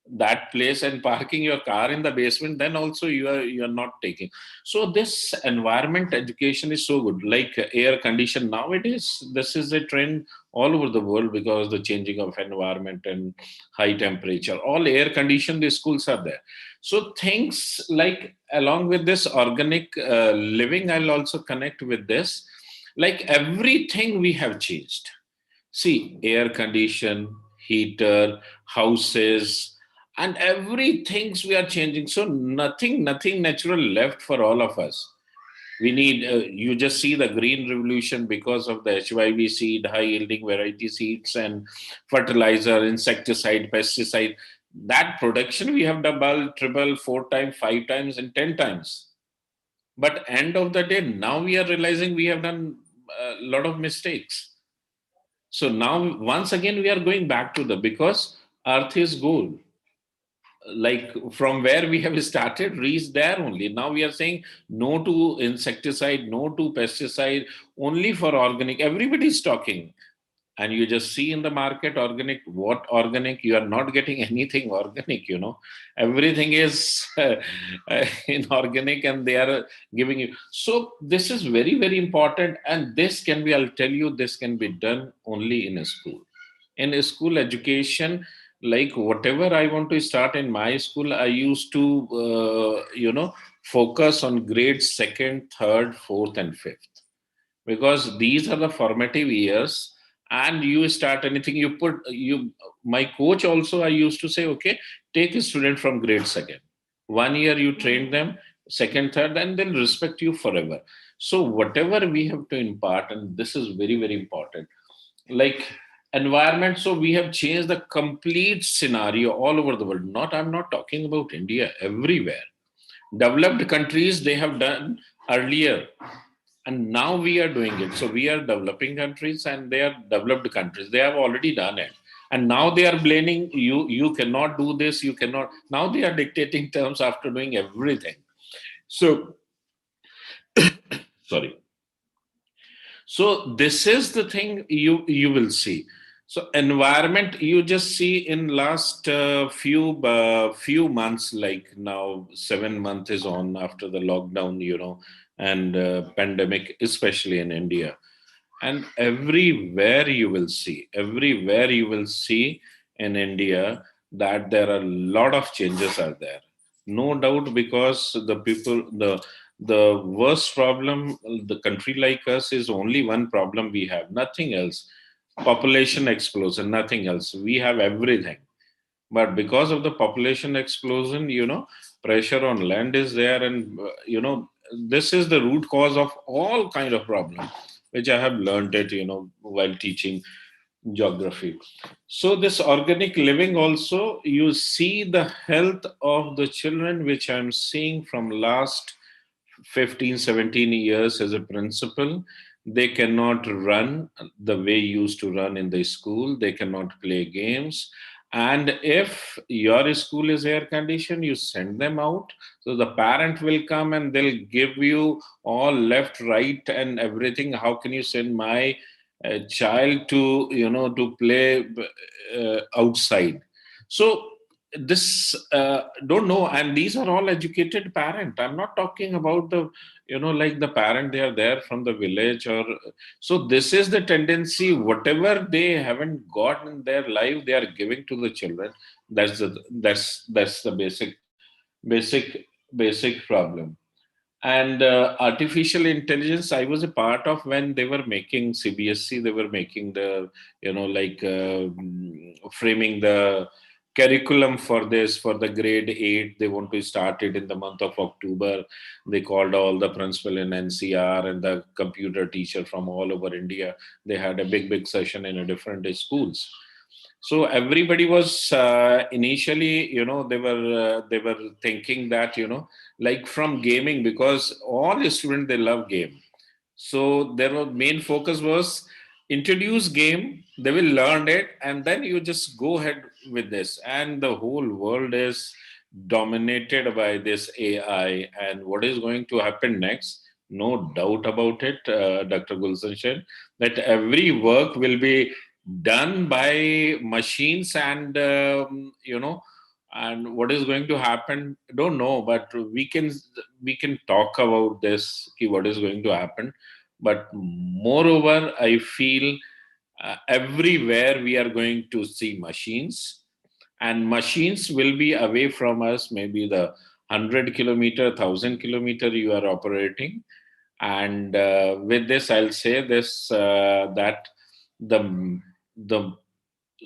that place and parking your car in the basement, then also you are not taking. So this environment education is so good, like air condition. Nowadays this is a trend all over the world, because the changing of environment and high temperature, all air conditioned the schools are there. So things like, along with this organic living, I'll also connect with this, like everything we have changed. See, air condition, heater, houses, and everything we are changing. So nothing natural left for all of us. We need, you just see the green revolution because of the HYV seed, high yielding variety seeds, and fertilizer, insecticide, pesticide. That production we have double, triple, 4 times, 5 times, and 10 times. But end of the day, now we are realizing we have done a lot of mistakes. So now, once again, we are going back to because Earth is goal. Like from where we have started, reach there only. Now we are saying no to insecticide, no to pesticide, only for organic. Everybody is talking. and you just see in the market organic, what organic, you are not getting anything organic, everything is inorganic, and they are giving you. So this is very, very important, and this can be, I'll tell you, this can be done only in a school. In a school education, like whatever I want to start in my school, I used to focus on grades second, third, fourth, and fifth, because these are the formative years. And you start anything, my coach also, I used to say, okay, take a student from grade second, 1 year you train them, second, third, and they'll respect you forever. So whatever we have to impart, and this is very, very important, like environment. So we have changed the complete scenario all over the world. I'm not talking about India, everywhere. Developed countries, they have done earlier, and now we are doing it. So we are developing countries, and they are developed countries, they have already done it, and now they are blaming you cannot do this, you cannot. Now they are dictating terms after doing everything. So sorry. So this is the thing you will see. So environment, you just see in last few months, like now 7 months is on after the lockdown, and pandemic, especially in India. And everywhere you will see in India that there are a lot of changes are there. No doubt, because the worst problem, the country like us, is only one problem we have, nothing else. Population explosion, nothing else. We have everything. But because of the population explosion, pressure on land is there, and this is the root cause of all kind of problems, which I have learned it, while teaching geography. So this organic living also, you see the health of the children, which I'm seeing from last 15, 17 years as a principal. They cannot run the way used to run in the school. They cannot play games. And if your school is air conditioned, you send them out. So the parent will come and they'll give you all left, right, and everything. How can you send my child to play outside? So this don't know, and these are all educated parent. I'm not talking about the like the parent, they are there from the village, or so this is the tendency. Whatever they haven't got in their life, they are giving to the children. That's the basic problem. And artificial intelligence, I was a part of when they were making CBSE. They were making the framing the curriculum for this, for the grade 8. They want to start it in the month of October. They called all the principal in NCR and the computer teacher from all over India. They had a big session in a different schools. So everybody was initially, they were thinking that, like from gaming, because all the students, they love game. So their main focus was introduce game, they will learn it, and then you just go ahead with this. And the whole world is dominated by this AI. And what is going to happen next? No doubt about it, Dr. Gulshan, that every work will be done by machines, and and what is going to happen, don't know, but we can talk about this, what is going to happen. But moreover, I feel everywhere we are going to see machines, and machines will be away from us, maybe the 100 kilometer, 1,000 kilometer you are operating. And with this, I'll say this, that the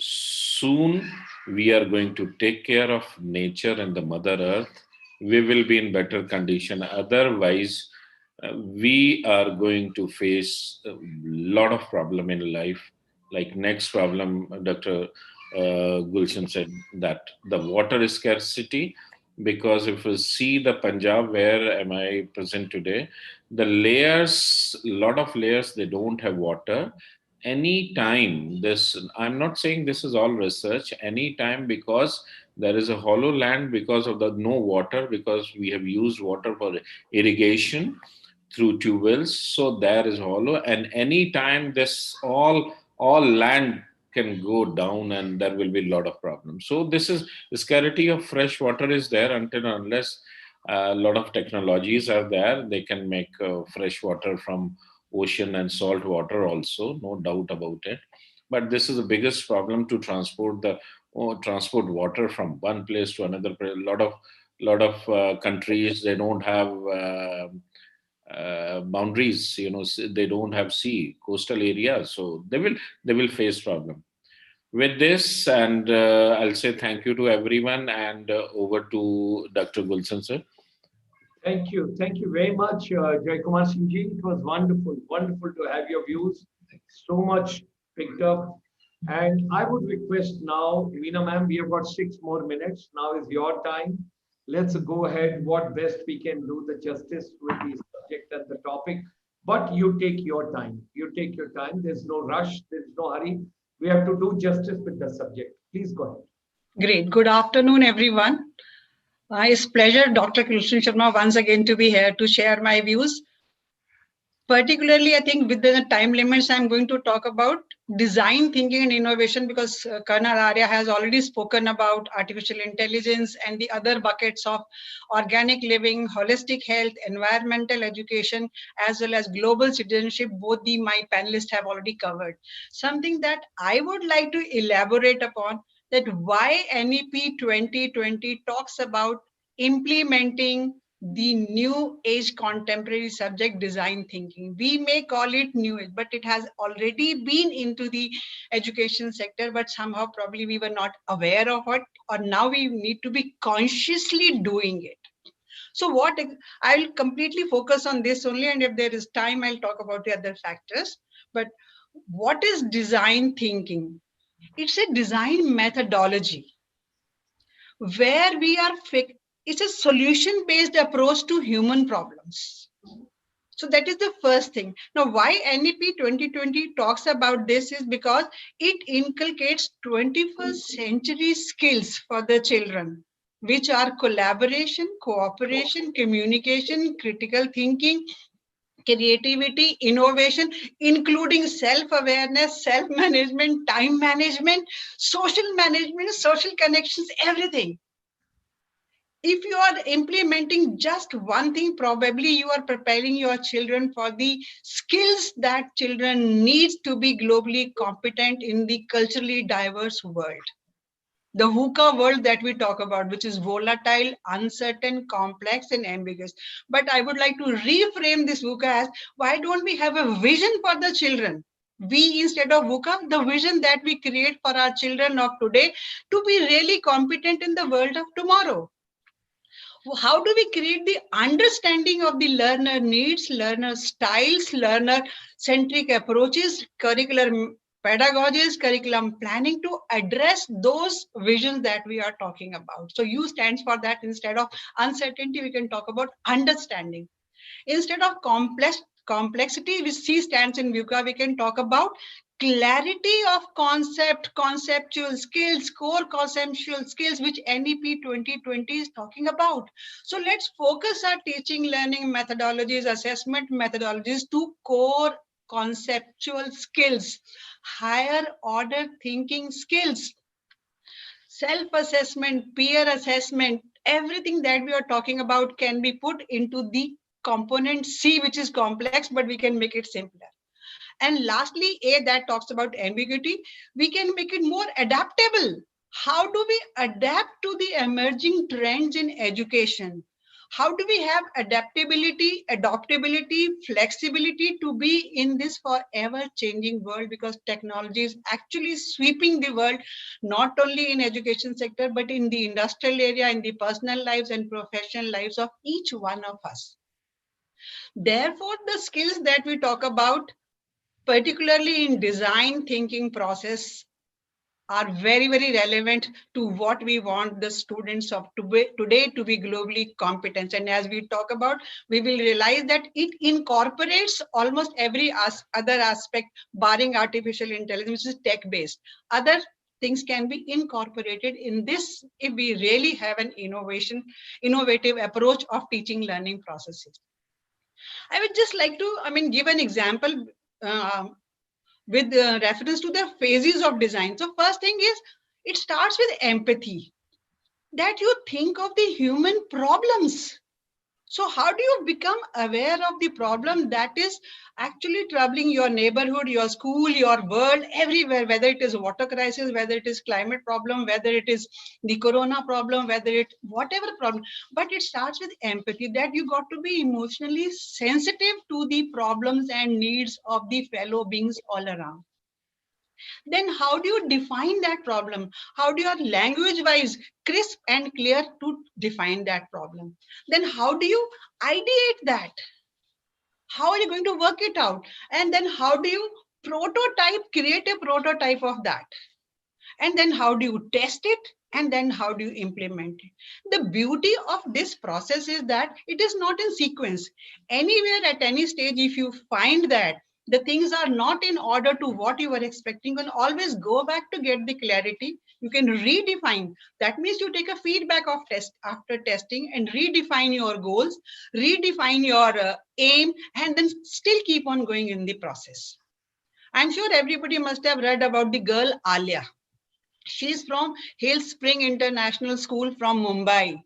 soon we are going to take care of nature and the mother earth. We will be in better condition. Otherwise, we are going to face a lot of problem in life. Like next problem, Dr. Gulshan said that the water scarcity, because if you see the Punjab, where am I present today, the layers, lot of layers, they don't have water. Anytime this, I'm not saying this is all research, anytime, because there is a hollow land because of the no water, because we have used water for irrigation through tube wells. So there is hollow, and anytime this all all land can go down and there will be a lot of problems. So this is the scarcity of fresh water is there until and unless a lot of technologies are there. They can make fresh water from ocean and salt water also, no doubt about it. But this is the biggest problem to transport transport water from one place to another place. A lot of countries, they don't have boundaries, they don't have sea, coastal areas, so they will face problem with this. And I'll say thank you to everyone, and over to Dr. Gulshan sir. Thank you. Thank you very much, Jai Kumar Singh ji. It was wonderful, wonderful to have your views. So much picked up. And I would request now, Veena ma'am, we have got 6 more minutes. Now is your time. Let's go ahead. What best we can do the justice with the subject and the topic. But you take your time. You take your time. There's no rush. There's no hurry. We have to do justice with the subject. Please go ahead. Great. Good afternoon, everyone. It's a pleasure, Dr. Gulshan Sharma, once again to be here to share my views. Particularly, I think within the time limits, I'm going to talk about design thinking and innovation, because Colonel Arya has already spoken about artificial intelligence and the other buckets of organic living, holistic health, environmental education, as well as global citizenship. Both my panelists have already covered. Something that I would like to elaborate upon, that why NEP 2020 talks about implementing the new age contemporary subject design thinking. We may call it new age, but it has already been into the education sector, but somehow probably we were not aware of it, or now we need to be consciously doing it. So what I'll completely focus on this only, and if there is time, I'll talk about the other factors. But what is design thinking? It's a design methodology where we are it's a solution-based approach to human problems. So that is the first thing. Now, why NEP 2020 talks about this is because it inculcates 21st century skills for the children, which are collaboration, cooperation, communication, critical thinking, creativity, innovation, including self-awareness, self-management, time management, social connections, everything. If you are implementing just one thing, probably you are preparing your children for the skills that children need to be globally competent in the culturally diverse world. The VUCA world that we talk about, which is volatile, uncertain, complex, and ambiguous. But I would like to reframe this VUCA as, why don't we have a vision for the children? We, instead of VUCA, the vision that we create for our children of today to be really competent in the world of tomorrow. How do we create the understanding of the learner needs, learner styles, learner-centric approaches, curricular pedagogies, curriculum planning to address those visions that we are talking about? So U stands for that. Instead of uncertainty, we can talk about understanding. Instead of complexity, which C stands in VUCA, we can talk about clarity of conceptual skills, core conceptual skills, which NEP 2020 is talking about. So let's focus our teaching, learning methodologies, assessment methodologies to core conceptual skills, higher order thinking skills, self-assessment, peer assessment, everything that we are talking about can be put into the component C, which is complex, but we can make it simpler. And lastly, A, that talks about ambiguity. We can make it more adaptable. How do we adapt to the emerging trends in education? How do we have adaptability, adaptability, flexibility to be in this forever changing world? Because technology is actually sweeping the world, not only in education sector, but in the industrial area, in the personal lives and professional lives of each one of us. Therefore, the skills that we talk about, particularly in design thinking process, are very, very relevant to what we want the students of today to be globally competent. And as we talk about, we will realize that it incorporates almost every other aspect, barring artificial intelligence, which is tech-based. Other things can be incorporated in this if we really have an innovative approach of teaching learning processes. I would just like to, give an example. with reference to the phases of design. So first thing is, it starts with empathy, that you think of the human problems. So how do you become aware of the problem that is actually troubling your neighborhood, your school, your world, everywhere, whether it is water crisis, whether it is climate problem, whether it is the corona problem, whether it, whatever problem, but it starts with empathy, that you got to be emotionally sensitive to the problems and needs of the fellow beings all around. Then how do you define that problem? How do you language wise crisp and clear to define that problem? Then how do you ideate that? How are you going to work it out? And then how do you create a prototype of that? And then how do you test it? And then how do you implement it? The beauty of this process is that it is not in sequence. Anywhere at any stage, if you find that the things are not in order to what you were expecting, you can always go back to get the clarity. You can redefine. That means you take a feedback of test after testing and redefine your goals, redefine your aim, and then still keep on going in the process. I'm sure everybody must have read about the girl Alia. She's from Hill Spring International School from Mumbai.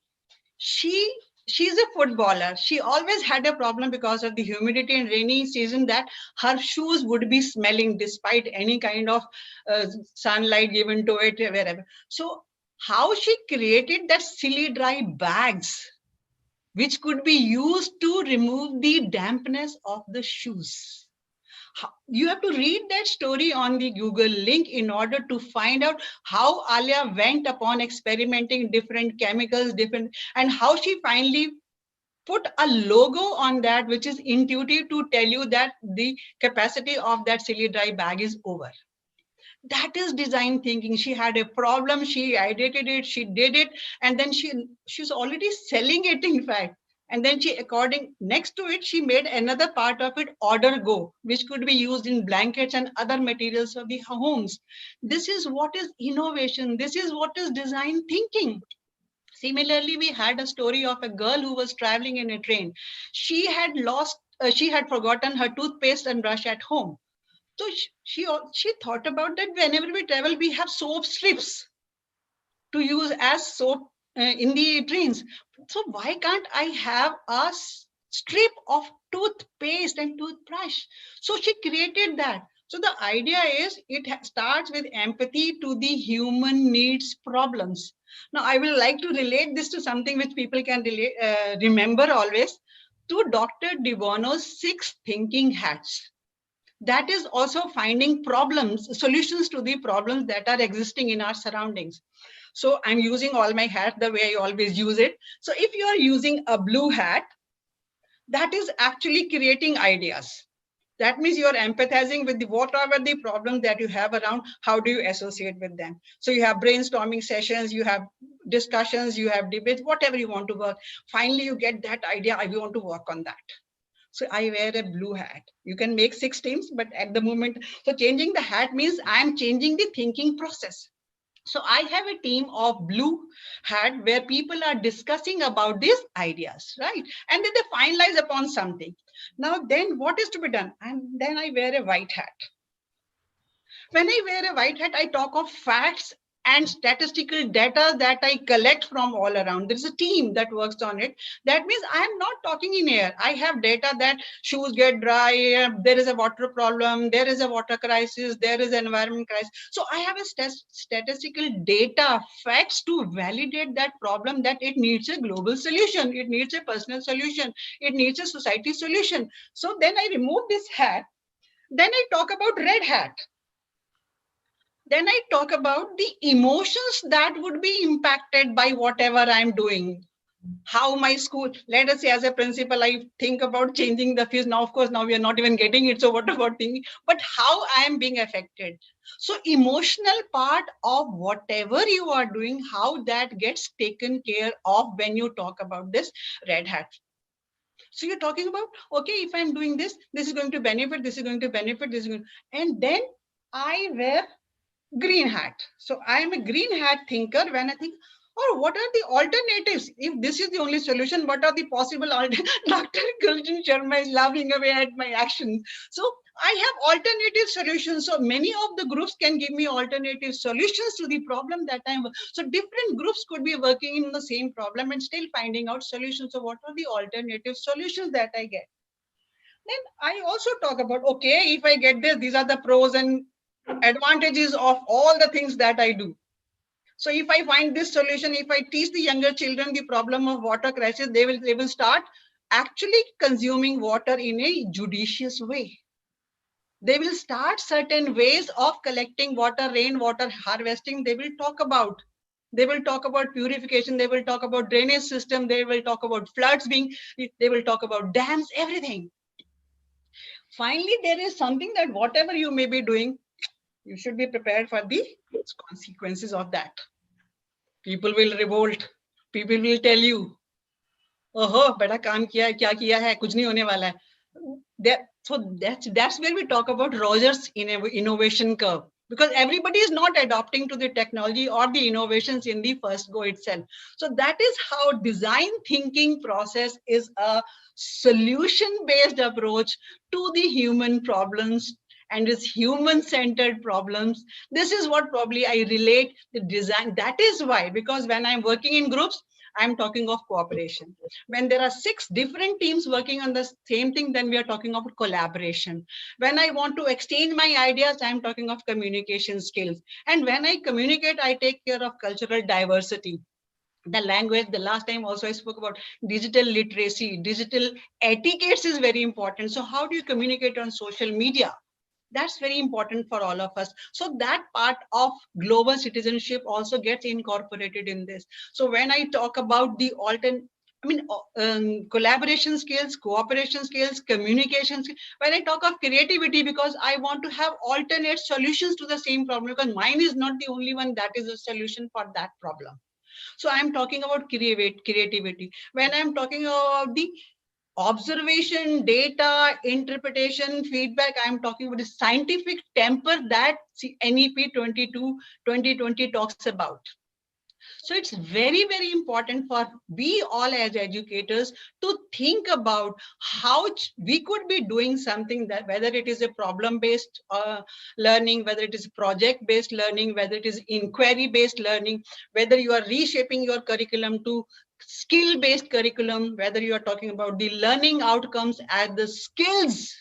She's a footballer. She always had a problem because of the humidity and rainy season, that her shoes would be smelling despite any kind of sunlight given to it wherever. So how she created that silly dry bags, which could be used to remove the dampness of the shoes. You have to read that story on the Google link in order to find out how Alia went upon experimenting different chemicals, and how she finally put a logo on that, which is intuitive to tell you that the capacity of that silly dry bag is over. That is design thinking. She had a problem, she ideated it, she did it, and then she's already selling it, in fact. And then next to it, she made another part of it, order go, which could be used in blankets and other materials of the homes. This is what is innovation. This is what is design thinking. Similarly, we had a story of a girl who was traveling in a train. She had forgotten her toothpaste and brush at home. So she thought about that whenever we travel, we have soap strips to use as soap in the trains. So why can't I have a strip of toothpaste and toothbrush? So she created that. So the idea is it starts with empathy to the human needs problems. Now I will like to relate this to something which people can remember always, to Dr. De Bono's 6 thinking hats. That is also finding solutions to the problems that are existing in our surroundings. So I'm using all my hats the way I always use it. So if you are using a blue hat, that is actually creating ideas. That means you are empathizing with whatever the problems that you have around, how do you associate with them? So you have brainstorming sessions, you have discussions, you have debates, whatever you want to work. Finally, you get that idea, I want to work on that. So I wear a blue hat. You can make 6 teams, but at the moment, so changing the hat means I'm changing the thinking process. So I have a team of blue hat where people are discussing about these ideas, right? And then they finalize upon something. Now, then what is to be done? And then I wear a white hat. When I wear a white hat, I talk of facts and statistical data that I collect from all around. There's a team that works on it. That means I'm not talking in air. I have data that shoes get dry, there is a water problem, there is a water crisis, there is an environment crisis. So I have a statistical data, facts to validate that problem, that it needs a global solution, it needs a personal solution, it needs a society solution. So then I remove this hat. Then I talk about red hat. Then I talk about the emotions that would be impacted by whatever I'm doing. How my school, let us say as a principal, I think about changing the fees. Now, of course, now we are not even getting it. So what about thinking? But how I am being affected. So emotional part of whatever you are doing, how that gets taken care of when you talk about this red hat. So you're talking about, okay, if I'm doing this, this is going to benefit, this is going to benefit, this is going to, and then I wear green hat. So I am a green hat thinker when I think, Or what are the alternatives? If this is the only solution, what are the possible alternatives? Dr. Gulshan Sharma is laughing away at my actions. So I have alternative solutions. So many of the groups can give me alternative solutions to the problem that I'm. So different groups could be working in the same problem and still finding out solutions. So what are the alternative solutions that I get? Then I also talk about, okay, if I get this, these are the pros and advantages of all the things that I do. So if I find this solution, if I teach the younger children the problem of water crisis, they will start actually consuming water in a judicious way. They will start certain ways of collecting water, rainwater harvesting. They will talk about purification. They will talk about drainage system. They will talk about floods they will talk about dams, everything. Finally, there is something that whatever you may be doing, you should be prepared for the consequences of that. People will revolt. People will tell you, oh, beta kaam kiya hai, kya kiya hai, kuch nahi hone wala hai. So that's where we talk about Rogers' innovation curve, because everybody is not adopting to the technology or the innovations in the first go itself. So that is how design thinking process is a solution-based approach to the human problems and its human-centered problems. This is what probably I relate the design. That is why, because when I'm working in groups, I'm talking of cooperation. When there are 6 different teams working on the same thing, then we are talking of collaboration. When I want to exchange my ideas, I'm talking of communication skills. And when I communicate, I take care of cultural diversity. The language, the last time also I spoke about digital literacy, digital etiquettes is very important. So how do you communicate on social media? That's very important for all of us. So that part of global citizenship also gets incorporated in this. So when I talk about the collaboration skills, cooperation skills, communication skills, when I talk of creativity, because I want to have alternate solutions to the same problem, because mine is not the only one that is a solution for that problem. So I'm talking about creativity. When I'm talking about the observation, data, interpretation, feedback, I'm talking about the scientific temper that NEP 2020 talks about. So it's very, very important for we all as educators to think about how we could be doing something, that whether it is a problem-based learning, whether it is project-based learning, whether it is inquiry-based learning, whether you are reshaping your curriculum to skill-based curriculum, whether you are talking about the learning outcomes as the skills,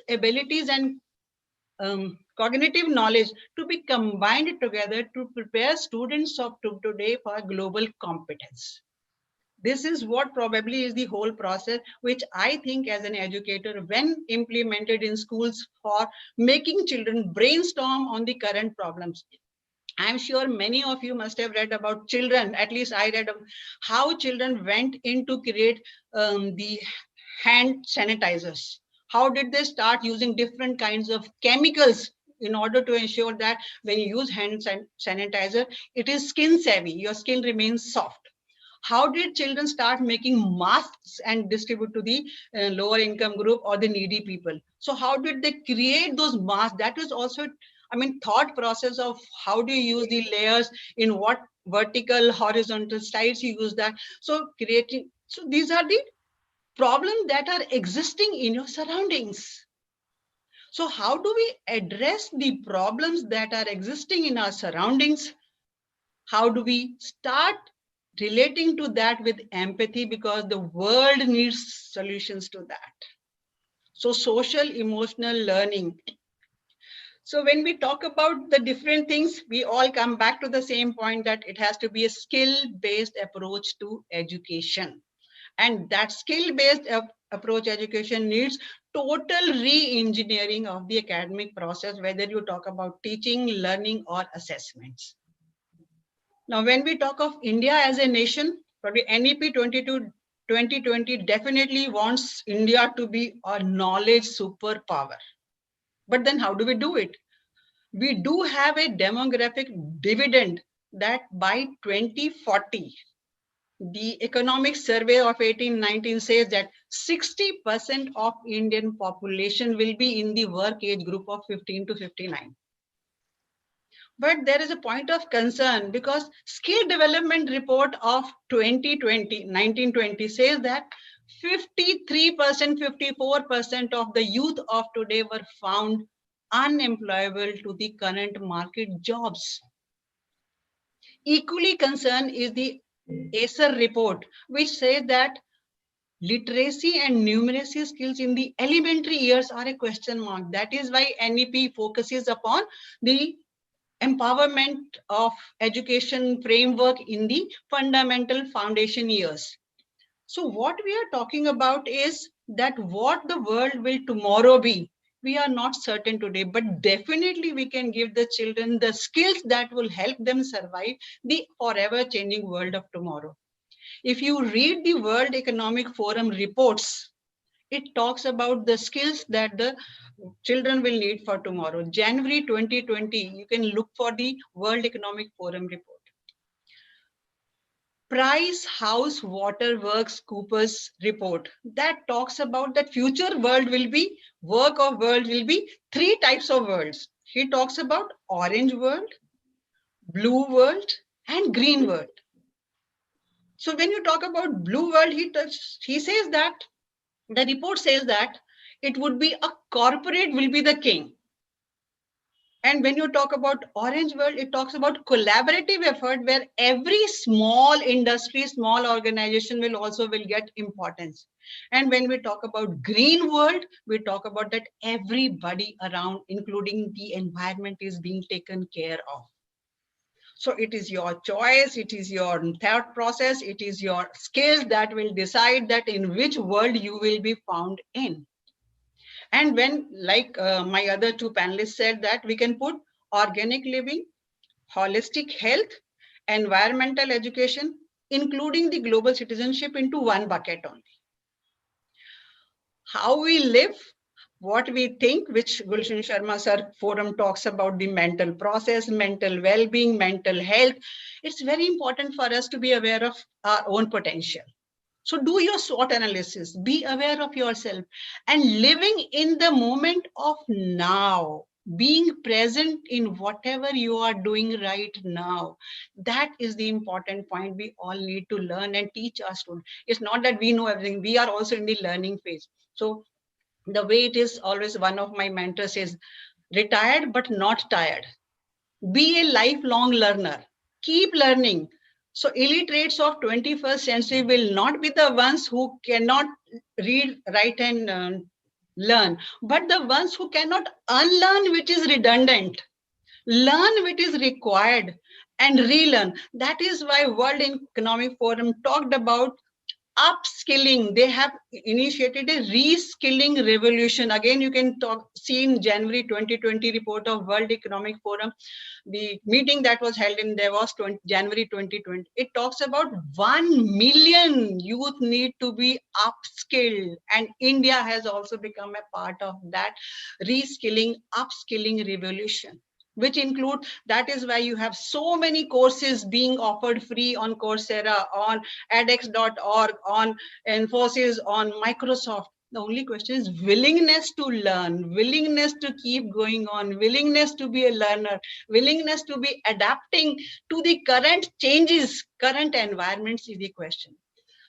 abilities, and cognitive knowledge to be combined together to prepare students of today for global competence. This is what probably is the whole process, which I think as an educator, when implemented in schools for making children brainstorm on the current problems. I'm sure many of you must have read about children, at least I read how children went in to create the hand sanitizers. How did they start using different kinds of chemicals in order to ensure that when you use hand sanitizer, it is skin savvy, your skin remains soft. How did children start making masks and distribute to the lower income group or the needy people? So how did they create those masks? That is also, thought process of how do you use the layers, in what vertical, horizontal styles you use that. So these are the problems that are existing in your surroundings. So how do we address the problems that are existing in our surroundings? How do we start relating to that with empathy, because the world needs solutions to that. So social emotional learning. So when we talk about the different things, we all come back to the same point, that it has to be a skill-based approach to education. And that skill-based approach education needs total re-engineering of the academic process, whether you talk about teaching, learning, or assessments. Now, when we talk of India as a nation, probably NEP 2020 definitely wants India to be a knowledge superpower. But then how do we do it? We do have a demographic dividend that by 2040, the economic survey of 1819 says that 60% of Indian population will be in the work age group of 15 to 59. But there is a point of concern because skill development report of 1920 says that 53%, 54% of the youth of today were found unemployable to the current market jobs. Equally concerned is the ACER report, which says that literacy and numeracy skills in the elementary years are a question mark. That is why NEP focuses upon the empowerment of education framework in the fundamental foundation years. So what we are talking about is that what the world will tomorrow be, we are not certain today, but definitely we can give the children the skills that will help them survive the forever changing world of tomorrow. If you read the World Economic Forum reports, it talks about the skills that the children will need for tomorrow. January 2020, you can look for the World Economic Forum report. Price House Water Works Coopers report that talks about that future world will be, work of world will be three types of worlds. He talks about orange world, blue world, and green world. So when you talk about blue world, he says that the report says that it would be a corporate will be the king. And when you talk about orange world, it talks about collaborative effort where every small industry, small organization will get importance. And when we talk about green world, we talk about that everybody around, including the environment, is being taken care of. So it is your choice, it is your thought process, it is your skills that will decide that in which world you will be found in. And when, like my other two panelists said, that we can put organic living, holistic health, environmental education, including the global citizenship into one bucket only. How we live, what we think, which Gulshan Sharma sir forum talks about the mental process, mental well-being, mental health. It's very important for us to be aware of our own potential. So do your SWOT analysis, be aware of yourself and living in the moment of now, being present in whatever you are doing right now. That is the important point we all need to learn and teach our students. It's not that we know everything, we are also in the learning phase. So the way it is always, one of my mentors says, retired but not tired. Be a lifelong learner, keep learning. So illiterates of 21st century will not be the ones who cannot read, write and learn, but the ones who cannot unlearn which is redundant, learn which is required and relearn. That is why World Economic Forum talked about upskilling. They have initiated a reskilling revolution. Again, you can see in January 2020 report of World Economic Forum, the meeting that was held in Davos, January 2020. It talks about 1 million youth need to be upskilled, and India has also become a part of that reskilling, upskilling revolution, which include, that is why you have so many courses being offered free on Coursera, on edX.org, on Infosys, on Microsoft. The only question is willingness to learn, willingness to keep going on, willingness to be a learner, willingness to be adapting to the current changes, current environments is the question.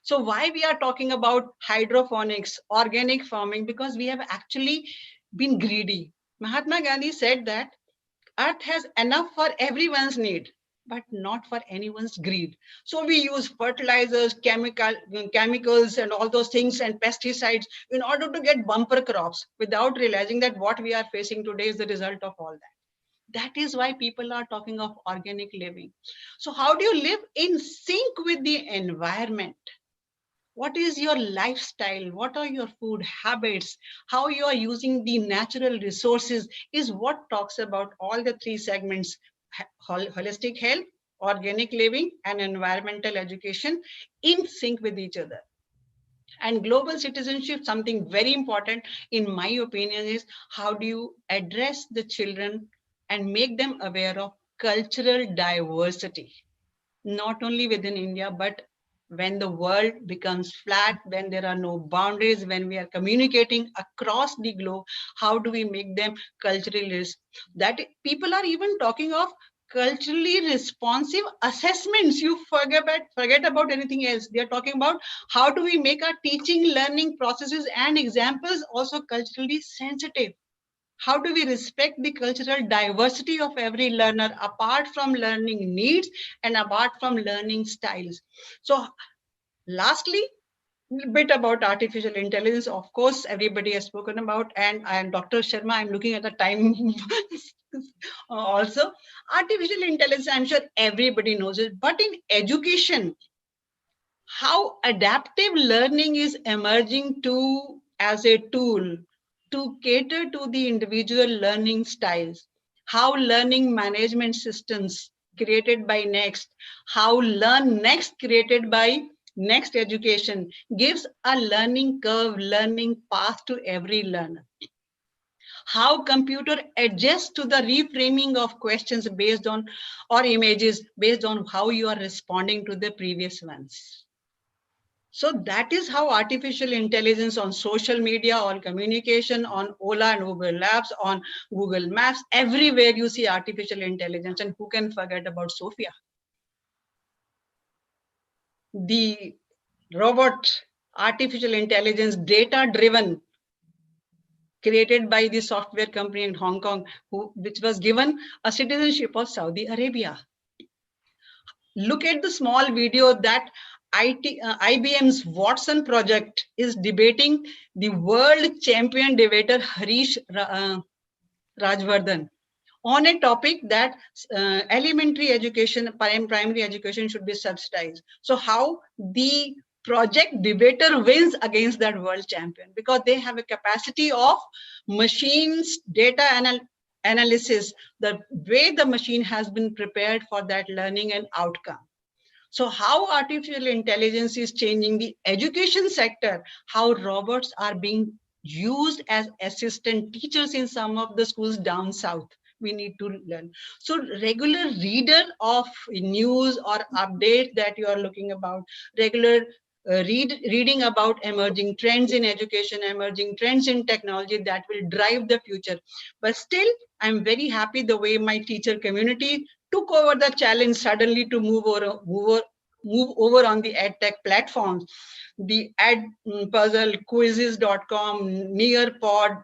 So why we are talking about hydroponics, organic farming? Because we have actually been greedy. Mahatma Gandhi said that Earth has enough for everyone's need, but not for anyone's greed. So we use fertilizers, chemicals and all those things and pesticides in order to get bumper crops without realizing that what we are facing today is the result of all that. That is why people are talking of organic living. So how do you live in sync with the environment? What is your lifestyle? What are your food habits? How you are using the natural resources is what talks about all the three segments: holistic health, organic living, and environmental education in sync with each other. And global citizenship, something very important in my opinion, is how do you address the children and make them aware of cultural diversity, not only within India, but when the world becomes flat, when there are no boundaries, when we are communicating across the globe, how do we make them culturally rich? That people are even talking of culturally responsive assessments. You forget about anything else. They are talking about how do we make our teaching, learning processes and examples also culturally sensitive. How do we respect the cultural diversity of every learner apart from learning needs and apart from learning styles? So lastly, a bit about artificial intelligence. Of course, everybody has spoken about, and I am Dr. Sharma. I'm looking at the time also. Artificial intelligence, I'm sure everybody knows it, but in education, how adaptive learning is emerging to as a tool to cater to the individual learning styles, how learning management systems created by Next, how Learn Next created by Next Education gives a learning curve, learning path to every learner. How computer adjusts to the reframing of questions based on, or images based on how you are responding to the previous ones. So that is how artificial intelligence on social media, on communication, on Ola and Uber Labs, on Google Maps, everywhere you see artificial intelligence. And who can forget about Sophia? The robot, artificial intelligence, data-driven, created by the software company in Hong Kong, which was given a citizenship of Saudi Arabia. Look at the small video that IBM's Watson project is debating the world champion debater Harish Rajvardhan on a topic that elementary education, primary education should be subsidized. So how the project debater wins against that world champion, because they have a capacity of machines, data analysis, the way the machine has been prepared for that learning and outcome. So how artificial intelligence is changing the education sector, how robots are being used as assistant teachers in some of the schools down south. We need to learn. So regular reader of news or update that you are looking about, regular reading about emerging trends in education, emerging trends in technology that will drive the future. But still, I'm very happy the way my teacher community took over the challenge suddenly to move over on the edtech platforms, the puzzle, quizzes.com, Nearpod,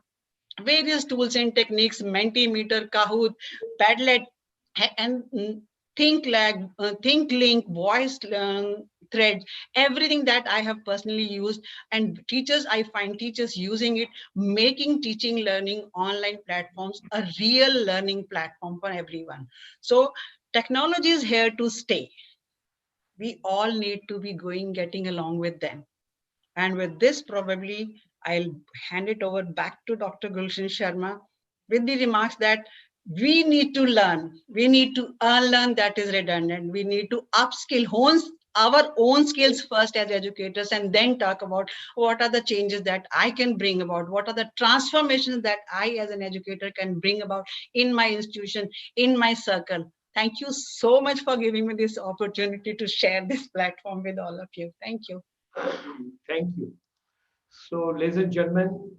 various tools and techniques, Mentimeter, Kahoot, Padlet, and ThinkLink, voice threads, everything that I have personally used. And teachers, I find teachers using it, making teaching learning online platforms a real learning platform for everyone. So technology is here to stay. We all need to be getting along with them. And with this, probably I'll hand it over back to Dr. Gulshan Sharma with the remarks that we need to learn. We need to unlearn that is redundant. We need to upskill, hone our own skills first as educators, and then talk about what are the changes that I can bring about, what are the transformations that I as an educator can bring about in my institution, in my circle. Thank you so much for giving me this opportunity to share this platform with all of you. Thank you. Thank you. So, ladies and gentlemen,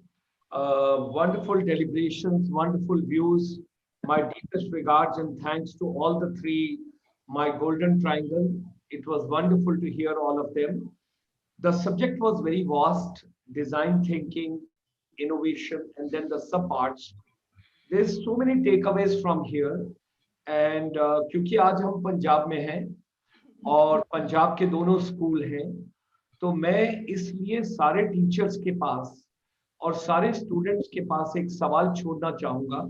wonderful deliberations, wonderful views. My deepest regards and thanks to all the three, my golden triangle. It was wonderful to hear all of them. The subject was very vast: design thinking, innovation, and then the sub-parts. There's so many takeaways from here. And क्योंकि आज हम पंजाब में हैं और पंजाब के दोनों school हैं, तो मैं इसलिए सारे टीचर्स के पास और सारे स्टूडेंट्स के पास एक सवाल छोड़ना चाहूंगा.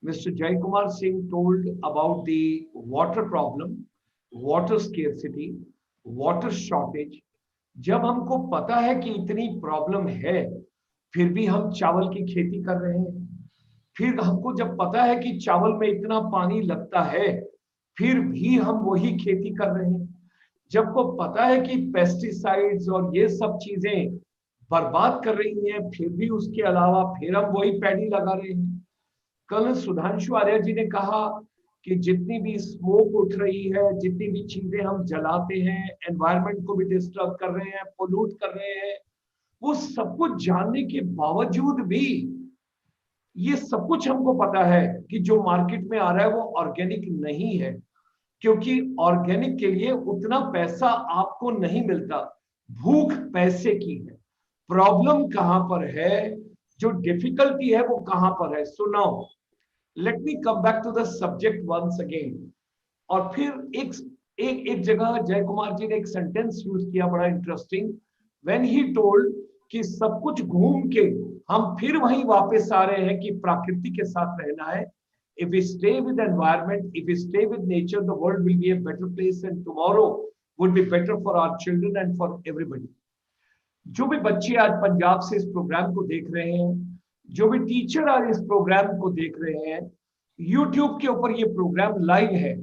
Mr. Jaikumar Singh told about the water problem, water scarcity, water shortage. जब हमको पता है कि इतनी प्रॉब्लम है, फिर भी हम चावल की खेती कर रहे हैं. फिर हमको जब पता है कि चावल में इतना पानी लगता है, फिर भी हम वही खेती कर रहे हैं. जब को पता है कि पेस्टिसाइड्स और ये सब चीजें बर्बाद कर रही हैं, फिर भी उसके अलावा फिर हम वही पैडी लगा रहे हैं. कल सुधांशु आर्य जी ने कहा कि जितनी भी स्मोक उठ रही है, जितनी भी चीजें हम जलाते हैं, एनवायरनमेंट को भी डिस्टर्ब कर रहे हैं, पोल्यूट कर रहे हैं, वो सब कुछ जानने के बावजूद भी ये सब कुछ हमको पता है कि जो मार्केट में आ रहा है वो ऑर्गेनिक नहीं है, क्योंकि ऑर्गेनिक के लिए उतना पैसा आपको नहीं मिलता। भूख पैसे की है। प्रॉब्लम कहां पर है, जो डिफिकल्टी है वो कहां पर है? So now let me come back to the subject once again. और फिर एक जगह जय कुमार जी ने एक सेंटेंस यूज किया बड़ा इंटरेस्टिंग, व्हेन ही टोल्ड कि सब कुछ घूम के हम फिर वहीं वापस आ रहे हैं कि प्रकृति के साथ रहना है। If we stay with the environment, if we stay with nature, the world will be a better place and tomorrow would be better for our children and for everybody. जो भी बच्चे आज पंजाब से इस प्रोग्राम को देख रहे हैं, जो भी टीचर आज इस प्रोग्राम को देख रहे हैं, YouTube के ऊपर ये प्रोग्राम लाइव है,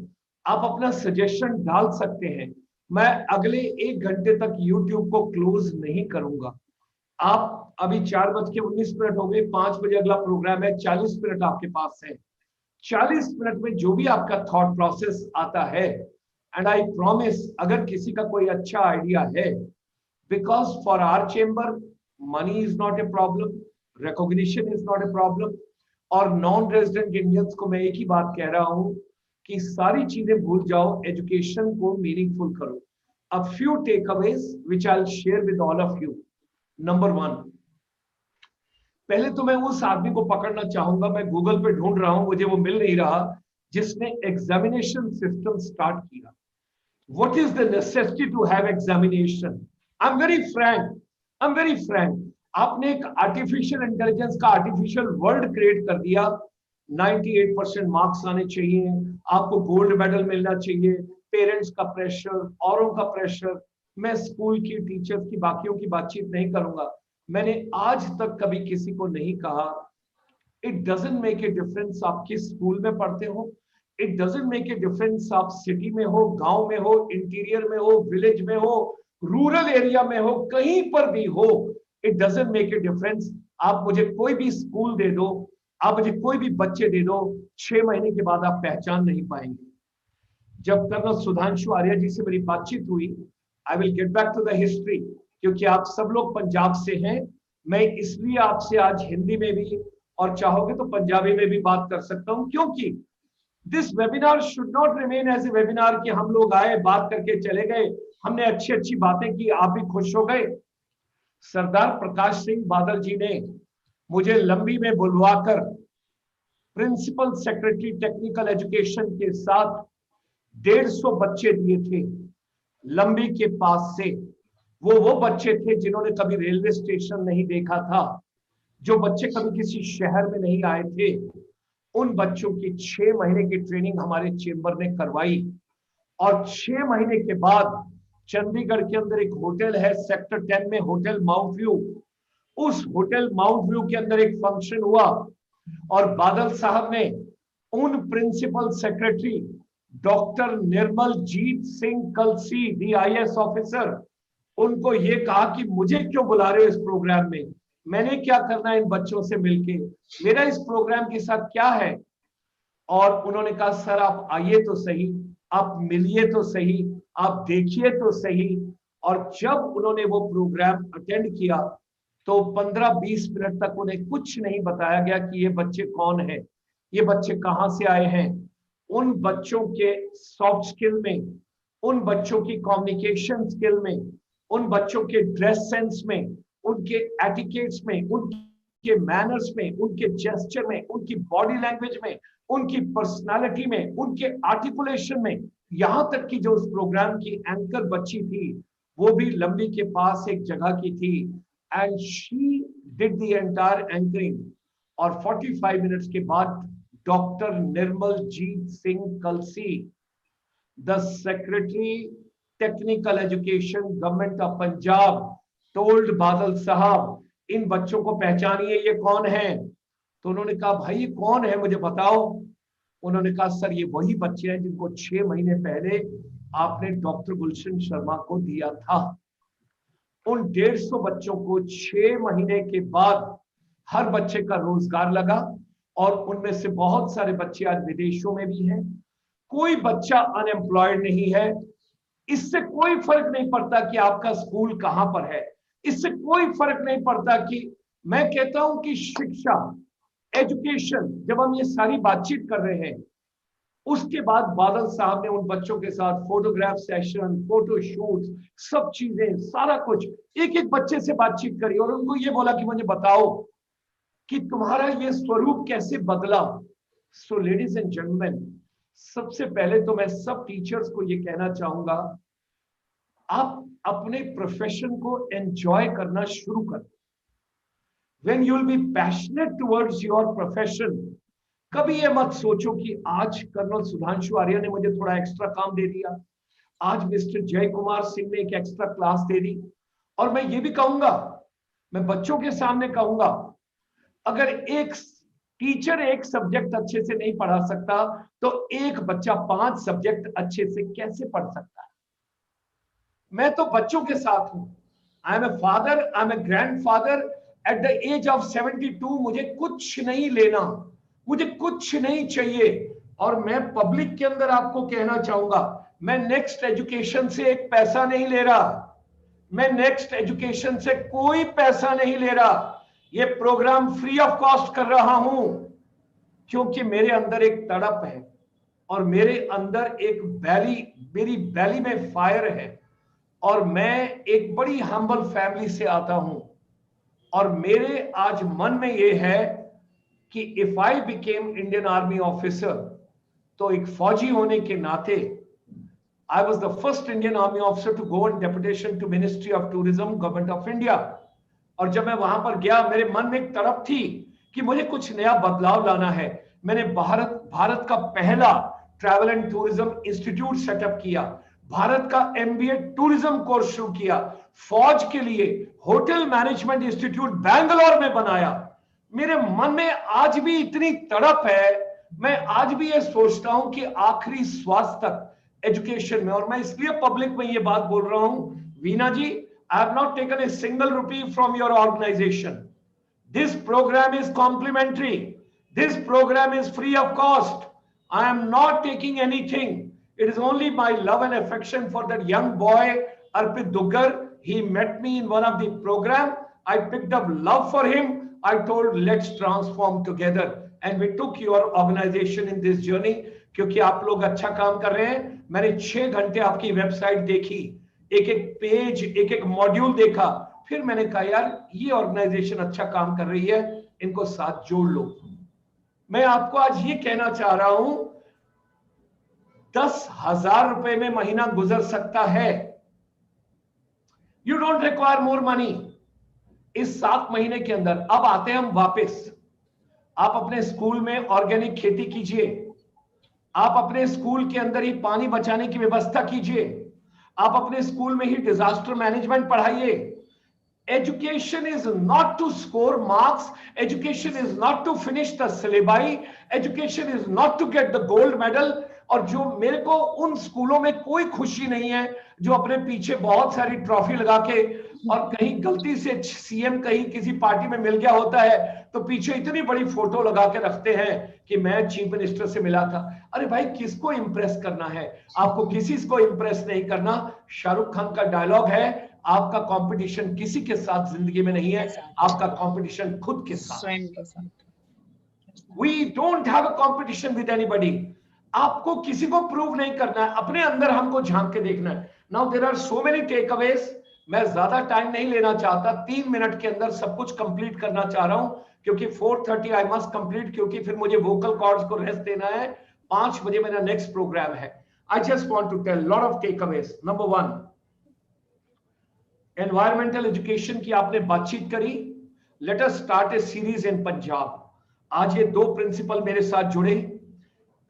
आप अपना सजेशन डाल सकते हैं। मैं अगले 1 घंटे तक YouTube को क्लोज नहीं करूंगा। आप अभी 4:19 हो गए, 5 बजे अगला प्रोग्राम है, 40 मिनट आपके पास है। 40 मिनट में जो भी आपका थॉट प्रोसेस आता है, एंड आई प्रॉमिस अगर किसी का कोई अच्छा आइडिया है, because for our chamber money is not a problem, recognition is not a problem, और नॉन रेजिडेंट इंडियंस को मैं एक ही बात कह रहा हूं कि सारी चीजें भूल जाओ, एजुकेशन को मीनिंगफुल करो। A few takeaways which I will share with all of you. Number 1, पहले तो मैं उस आदमी को पकड़ना चाहूंगा, मैं गूगल पे ढूंढ रहा हूं, मुझे वो मिल नहीं रहा, जिसने एग्जामिनेशन सिस्टम स्टार्ट किया। What is the necessity to have examination? I am very frank, आपने एक आर्टिफिशियल इंटेलिजेंस का आर्टिफिशियल वर्ल्ड क्रिएट कर दिया। 98% मार्क्स आने चाहिए, आपको गोल्ड मेडल मिलना चाहिए, पेरेंट्स का प्रेशर, औरों का प्रेशर। मैं स्कूल की टीचर्स की बाकियों की बातचीत नहीं करूंगा। मैंने आज तक कभी किसी को नहीं कहा it doesn't make a difference आप किस स्कूल में पढ़ते हो, it doesn't make a difference आप सिटी में हो, गांव में हो, इंटीरियर में हो, विलेज में हो, रूरल एरिया में हो, कहीं पर भी हो, it doesn't make a difference. आप मुझे कोई भी स्कूल दे दो, आप मुझे कोई भी बच्चे दे दो, 6 महीने के बाद आप पहचान नहीं पाएंगे। जब कर्नल सुधांशु आर्य जी से मेरी बातचीत हुई, I will get back to the history, क्योंकि आप सब लोग पंजाब से हैं, मैं इसलिए आपसे आज हिंदी में भी और चाहोगे तो पंजाबी में भी बात कर सकता हूं, क्योंकि this webinar should not remain as a webinar कि हम लोग आए, बात करके चले गए, हमने अच्छी अच्छी बातें की, आप भी खुश हो गए। सरदार प्रकाश सिंह बादल जी ने मुझे लंबी में बुलवाकर प्रिंसिपल सेक्रेटरी टेक्निकल एजुकेशन के साथ 150 बच्चे दिए थे लंबी के पास से। वो बच्चे थे जिन्होंने कभी रेलवे स्टेशन नहीं देखा था, जो बच्चे कभी किसी शहर में नहीं आए थे। उन बच्चों की 6 महीने की ट्रेनिंग हमारे चेंबर ने करवाई, और 6 महीने के बाद चंडीगढ़ के अंदर एक होटल है सेक्टर 10 में, होटल माउंट व्यू। उस होटल माउंट व्यू के अंदर एक फंक्शन हुआ, और बादल साहब ने उन principal secretary doctor Nirmal Jeet Singh कलसी, DIS ऑफिसर, उनको ये कहा कि मुझे क्यों बुला रहे हो इस प्रोग्राम में, मैंने क्या करना है इन बच्चों से मिलके, मेरा इस प्रोग्राम के साथ क्या है। और उन्होंने कहा सर आप आइए तो सही, आप मिलिए तो सही, आप देखिए तो सही। और जब उन्होंने वो प्रोग्राम अटेंड किया तो 15-20 मिनट तक उन्हें कुछ नहीं बताया गया कि ये बच्चे कौन हैं, ये बच्चे कहाँ से आए हैं। उन बच्चों के सॉफ्ट स्किल में, उन बच्चों की कम्युनिकेशन स्किल में, उन बच्चों के ड्रेस सेंस में, उनके एटिकेट्स में, उनके मैनर्स में, उनके जेस्चर में, उनकी बॉडी लैंग्वेज में, उनकी पर्सनालिटी में, उनके आर्टिकुलेशन में, यहां तक कि जो उस प्रोग्राम की एंकर बच्ची थी वो भी लंबी के पास एक जगह की थी, and she did the entire anchoring. और 45 मिनट्स के बाद doctor Nirmal Jeet Singh Kalsi, the secretary technical education government of Punjab, told Badal sahab इन बच्चों को पहचानिए, ये कौन है। तो उन्होंने कहा भाई ये कौन है मुझे बताओ। उन्होंने कहा सर ये वही बच्चे हैं जिनको 6 महीने पहले आपने डॉक्टर गुलशन शर्मा को दिया था। उन 150 बच्चों को 6 महीने के बाद हर बच्चे का रोजगार लगा, और उनमें से बहुत सारे बच्चे आज विदेशों में भी हैं। कोई बच्चा अनएम्प्लॉयड नहीं है। इससे कोई फर्क नहीं पड़ता कि आपका स्कूल कहां पर है, इससे कोई फर्क नहीं पड़ता कि, मैं कहता हूं कि शिक्षा, एजुकेशन, जब हम ये सारी बातचीत कर रहे हैं, उसके बाद बादल साहब ने उन बच्चों के साथ फोटोग्राफ सेशन, फोटो शूट, सब चीजें, सारा कुछ एक एक बच्चे से बातचीत करी और उनको ये बोला कि मुझे बताओ कि तुम्हारा ये स्वरूप कैसे बदला। सो लेडीज एंड जेंटलमैन, सबसे पहले तो मैं सब टीचर्स को ये कहना चाहूंगा, आप अपने प्रोफेशन को एंजॉय करना शुरू करें। When you will be passionate towards your profession, कभी ये मत सोचो कि आज कर्नल सुधांशु आर्य ने मुझे थोड़ा एक्स्ट्रा काम दे दिया, आज मिस्टर जय कुमार सिंह ने एक एक्स्ट्रा क्लास दे दी। और मैं ये भी कहूंगा, मैं बच्चों के सामने कहूंगा, अगर एक टीचर एक सब्जेक्ट अच्छे से नहीं पढ़ा सकता तो एक बच्चा 5 सब्जेक्ट अच्छे से कैसे पढ़ सकता है। मैं तो बच्चों के साथ हूं। I am a father, I am a grandfather. At the age of 72 मुझे कुछ नहीं लेना, मुझे कुछ नहीं चाहिए। और मैं पब्लिक के अंदर आपको कहना चाहूंगा, मैं नेक्स्ट एजुकेशन से एक पैसा नहीं ले रहा, मैं नेक्स्ट एजुकेशन से कोई पैसा नहीं ले रहा। ये प्रोग्राम फ्री ऑफ कॉस्ट कर रहा हूं क्योंकि मेरे अंदर एक तड़प है और मेरे अंदर एक मेरी बैली में फायर है। और मैं एक बड़ी हम्बल फैमिली से आता हूं और मेरे आज मन में ये है कि if I became Indian army officer, तो एक फौजी होने के नाते I was the first Indian army officer to go on deputation to ministry of tourism, government of India. और जब मैं वहां पर गया, मेरे मन में एक तड़प थी कि मुझे कुछ नया बदलाव लाना है। मैंने भारत का पहला travel and tourism institute setup किया, भारत का MBA टूरिज्म कोर्स शुरू किया, फौज के लिए होटल मैनेजमेंट इंस्टीट्यूट बैंगलोर में बनाया। मेरे मन में आज भी इतनी तड़प है, मैं आज भी ये सोचता हूं कि आखिरी श्वास तक एजुकेशन में, और मैं इसलिए पब्लिक में ये बात बोल रहा हूं, वीना जी, I have not taken a single rupee from your organization. This program is complimentary. This program is free of cost. I am not taking anything. It is only my love and affection for that young boy, Arpit Duggar. He met me in one of the program. I picked up love for him. I told, let's transform together. And we took your organization in this journey. क्योंकि आप लोग अच्छा काम कर रहे हैं। मैंने 6 घंटे आपकी वेबसाइट देखी, एक एक पेज, एक एक मॉड्यूल देखा, फिर मैंने कहा यार ये ऑर्गेनाइजेशन अच्छा काम कर रही है, इनको साथ जोड़ लो। मैं आपको आज ये कहना चाह रहा हूं, 10,000 रुपए में महीना गुजर सकता है। You don't require more money. इस 7 महीने के अंदर अब आते हैं हम वापस। आप अपने स्कूल में ऑर्गेनिक खेती कीजिए, आप अपने स्कूल के अंदर ही पानी बचाने की व्यवस्था कीजिए, आप अपने स्कूल में ही डिजास्टर मैनेजमेंट पढ़ाइए। Education is not to score marks, education is not to finish the syllabus, education is not to get the gold medal. और जो मेरे को उन स्कूलों में कोई खुशी नहीं है जो अपने पीछे बहुत सारी ट्रॉफी लगा के, और कहीं गलती से सीएम कहीं किसी पार्टी में मिल गया होता है तो पीछे इतनी बड़ी फोटो लगा के रखते हैं कि मैं चीफ मिनिस्टर से मिला था। अरे भाई, किसको इंप्रेस करना है? आपको किसी को इंप्रेस नहीं करना। शाहरुख खान का डायलॉग है, आपका कंपटीशन किसी के साथ जिंदगी में नहीं है, आपका कंपटीशन खुद के साथ। We don't have a competition with anybody. आपको किसी को प्रूव नहीं करना है, अपने अंदर हमको झांक के देखना है। Now there are so many takeaways. मैं ज्यादा टाइम नहीं लेना चाहता, 3 मिनट के अंदर सब कुछ कंप्लीट करना चाह रहा हूं, क्योंकि 4:30 आई मस्ट कंप्लीट, क्योंकि फिर मुझे वोकल कॉर्ड्स को रेस्ट देना है। 5 बजे मेरा नेक्स्ट प्रोग्राम है। I just want to tell lot of takeaways. Number 1, environmental education की आपने बातचीत करी। Let us start a series in Punjab. आज ये 2 प्रिंसिपल मेरे साथ जुड़े,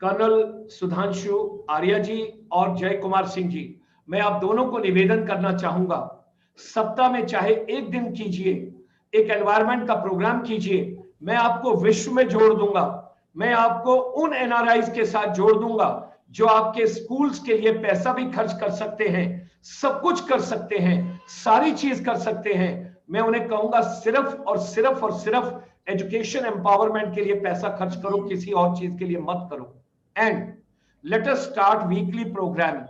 कर्नल सुधांशु आर्य जी और जय कुमार सिंह जी। मैं आप दोनों को निवेदन करना चाहूंगा, सप्ताह में चाहे 1 दिन कीजिए, एक एनवायरमेंट का प्रोग्राम कीजिए। मैं आपको विश्व में जोड़ दूंगा, मैं आपको उन एनआरआईज के साथ जोड़ दूंगा जो आपके स्कूल्स के लिए पैसा भी खर्च कर सकते हैं, सब कुछ कर सकते हैं, सारी चीज कर सकते हैं। मैं उन्हें कहूंगा सिर्फ और सिर्फ और सिर्फ एजुकेशन एम्पावरमेंट के लिए पैसा खर्च करो, किसी और चीज के लिए मत करो। And let us start weekly program.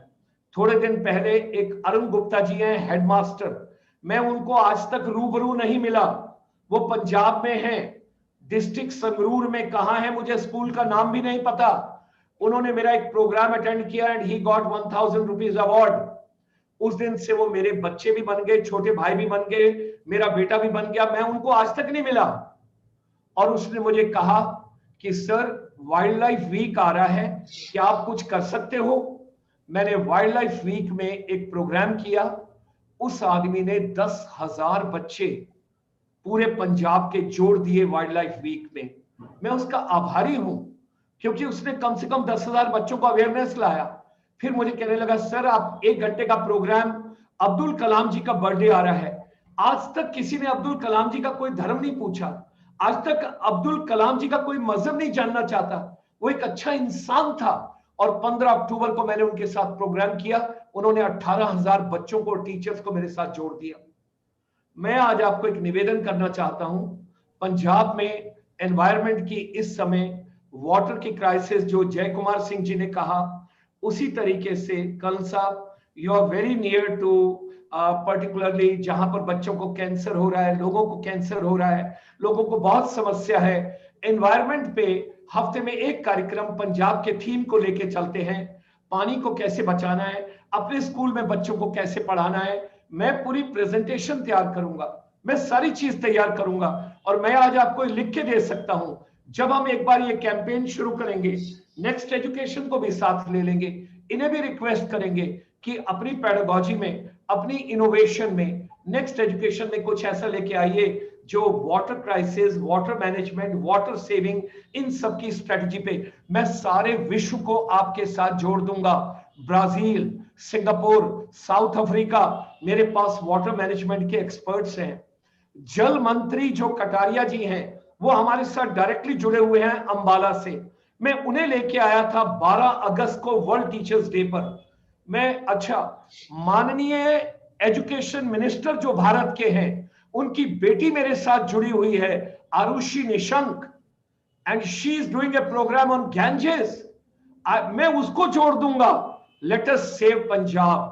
थोड़े दिन पहले एक अरुण गुप्ता जी हैं, हेडमास्टर। मैं उनको आज तक रूबरू नहीं मिला, वो पंजाब में हैं। डिस्ट्रिक्ट संगरूर में कहाँ है, मुझे स्कूल का नाम भी नहीं पता। उन्होंने मेरा एक प्रोग्राम अटेंड किया and he got 1000 rupees award. उस दिन से वो मेरे बच्चे भी बन गए, छोटे भाई भी बन गए, मेरा बेटा भी बन गया। मैं उनको आज तक नहीं मिला। और उसने मुझे कहा कि सर वाइल्ड लाइफ वीक आ रहा है, क्या आप कुछ कर सकते हो? मैंने वाइल्ड लाइफ वीक में एक प्रोग्राम किया। उस आदमी ने 10,000 बच्चे पूरे पंजाब के जोड़ दिए वाइल्ड लाइफ वीक में। मैं उसका आभारी हूं, क्योंकि उसने कम से कम 10,000 बच्चों को अवेयरनेस लाया। फिर मुझे कहने लगा, सर आप 1 घंटे का प्रोग्राम, अब्दुल कलाम जी का बर्थडे आ रहा है, आज तक किसी ने अब्दुल कलाम जी का कोई धर्म नहीं पूछा, आज तक अब्दुल कलाम जी का कोई मजहब नहीं जानना चाहता, वो एक अच्छा इंसान था। और 15 अक्टूबर को मैंने उनके साथ प्रोग्राम किया, उन्होंने 18,000 बच्चों को, टीचर्स को मेरे साथ जोड़ दिया। मैं आज आपको एक निवेदन करना चाहता हूं। पंजाब में एनवायरनमेंट की इस समय वाटर की क्राइसिस जो जय कुमार सिंह जी ने कहा, उसी तरीके से कर्नल साहब you are very near to particularly जहां पर बच्चों को कैंसर हो रहा है, लोगों को कैंसर हो रहा है, लोगों को बहुत समस्या है। एनवायरनमेंट पे हफ्ते में एक कार्यक्रम पंजाब के थीम को लेके चलते हैं, पानी को कैसे बचाना है, अपने स्कूल में बच्चों को कैसे पढ़ाना है। मैं पूरी प्रेजेंटेशन तैयार करूंगा, मैं सारी चीज तैयार करूंगा, और मैं आज आपको लिख के दे सकता हूं। जब हम एक बार ये कैंपेन शुरू करेंगे, नेक्स्ट एजुकेशन को भी साथ ले लेंगे, इन्हें भी रिक्वेस्ट करेंगे कि अपनी पेडागोजी में, अपनी इनोवेशन में, नेक्स्ट एजुकेशन में कुछ ऐसा लेके आइए जो water crisis, water management, water saving, इन सब की स्ट्रेटजी पे मैं सारे विश्व को आपके साथ जोड़ दूंगा। ब्राजील, सिंगापुर, साउथ अफ्रीका, मेरे पास वाटर मैनेजमेंट के एक्सपर्ट्स हैं। जल मंत्री जो कटारिया जी हैं, वो हमारे साथ डायरेक्टली जुड़े हुए हैं अंबाला से। मैं उन्हें लेके आया था 12 अगस्त को वर्ल्ड टीचर्स डे पर। माननीय एजुकेशन मिनिस्टर जो भारत के हैं, उनकी बेटी मेरे साथ जुड़ी हुई है, Arushi Nishank, and she is doing a program on Ganges. मैं उसको जोड़ दूंगा। Let us save Punjab,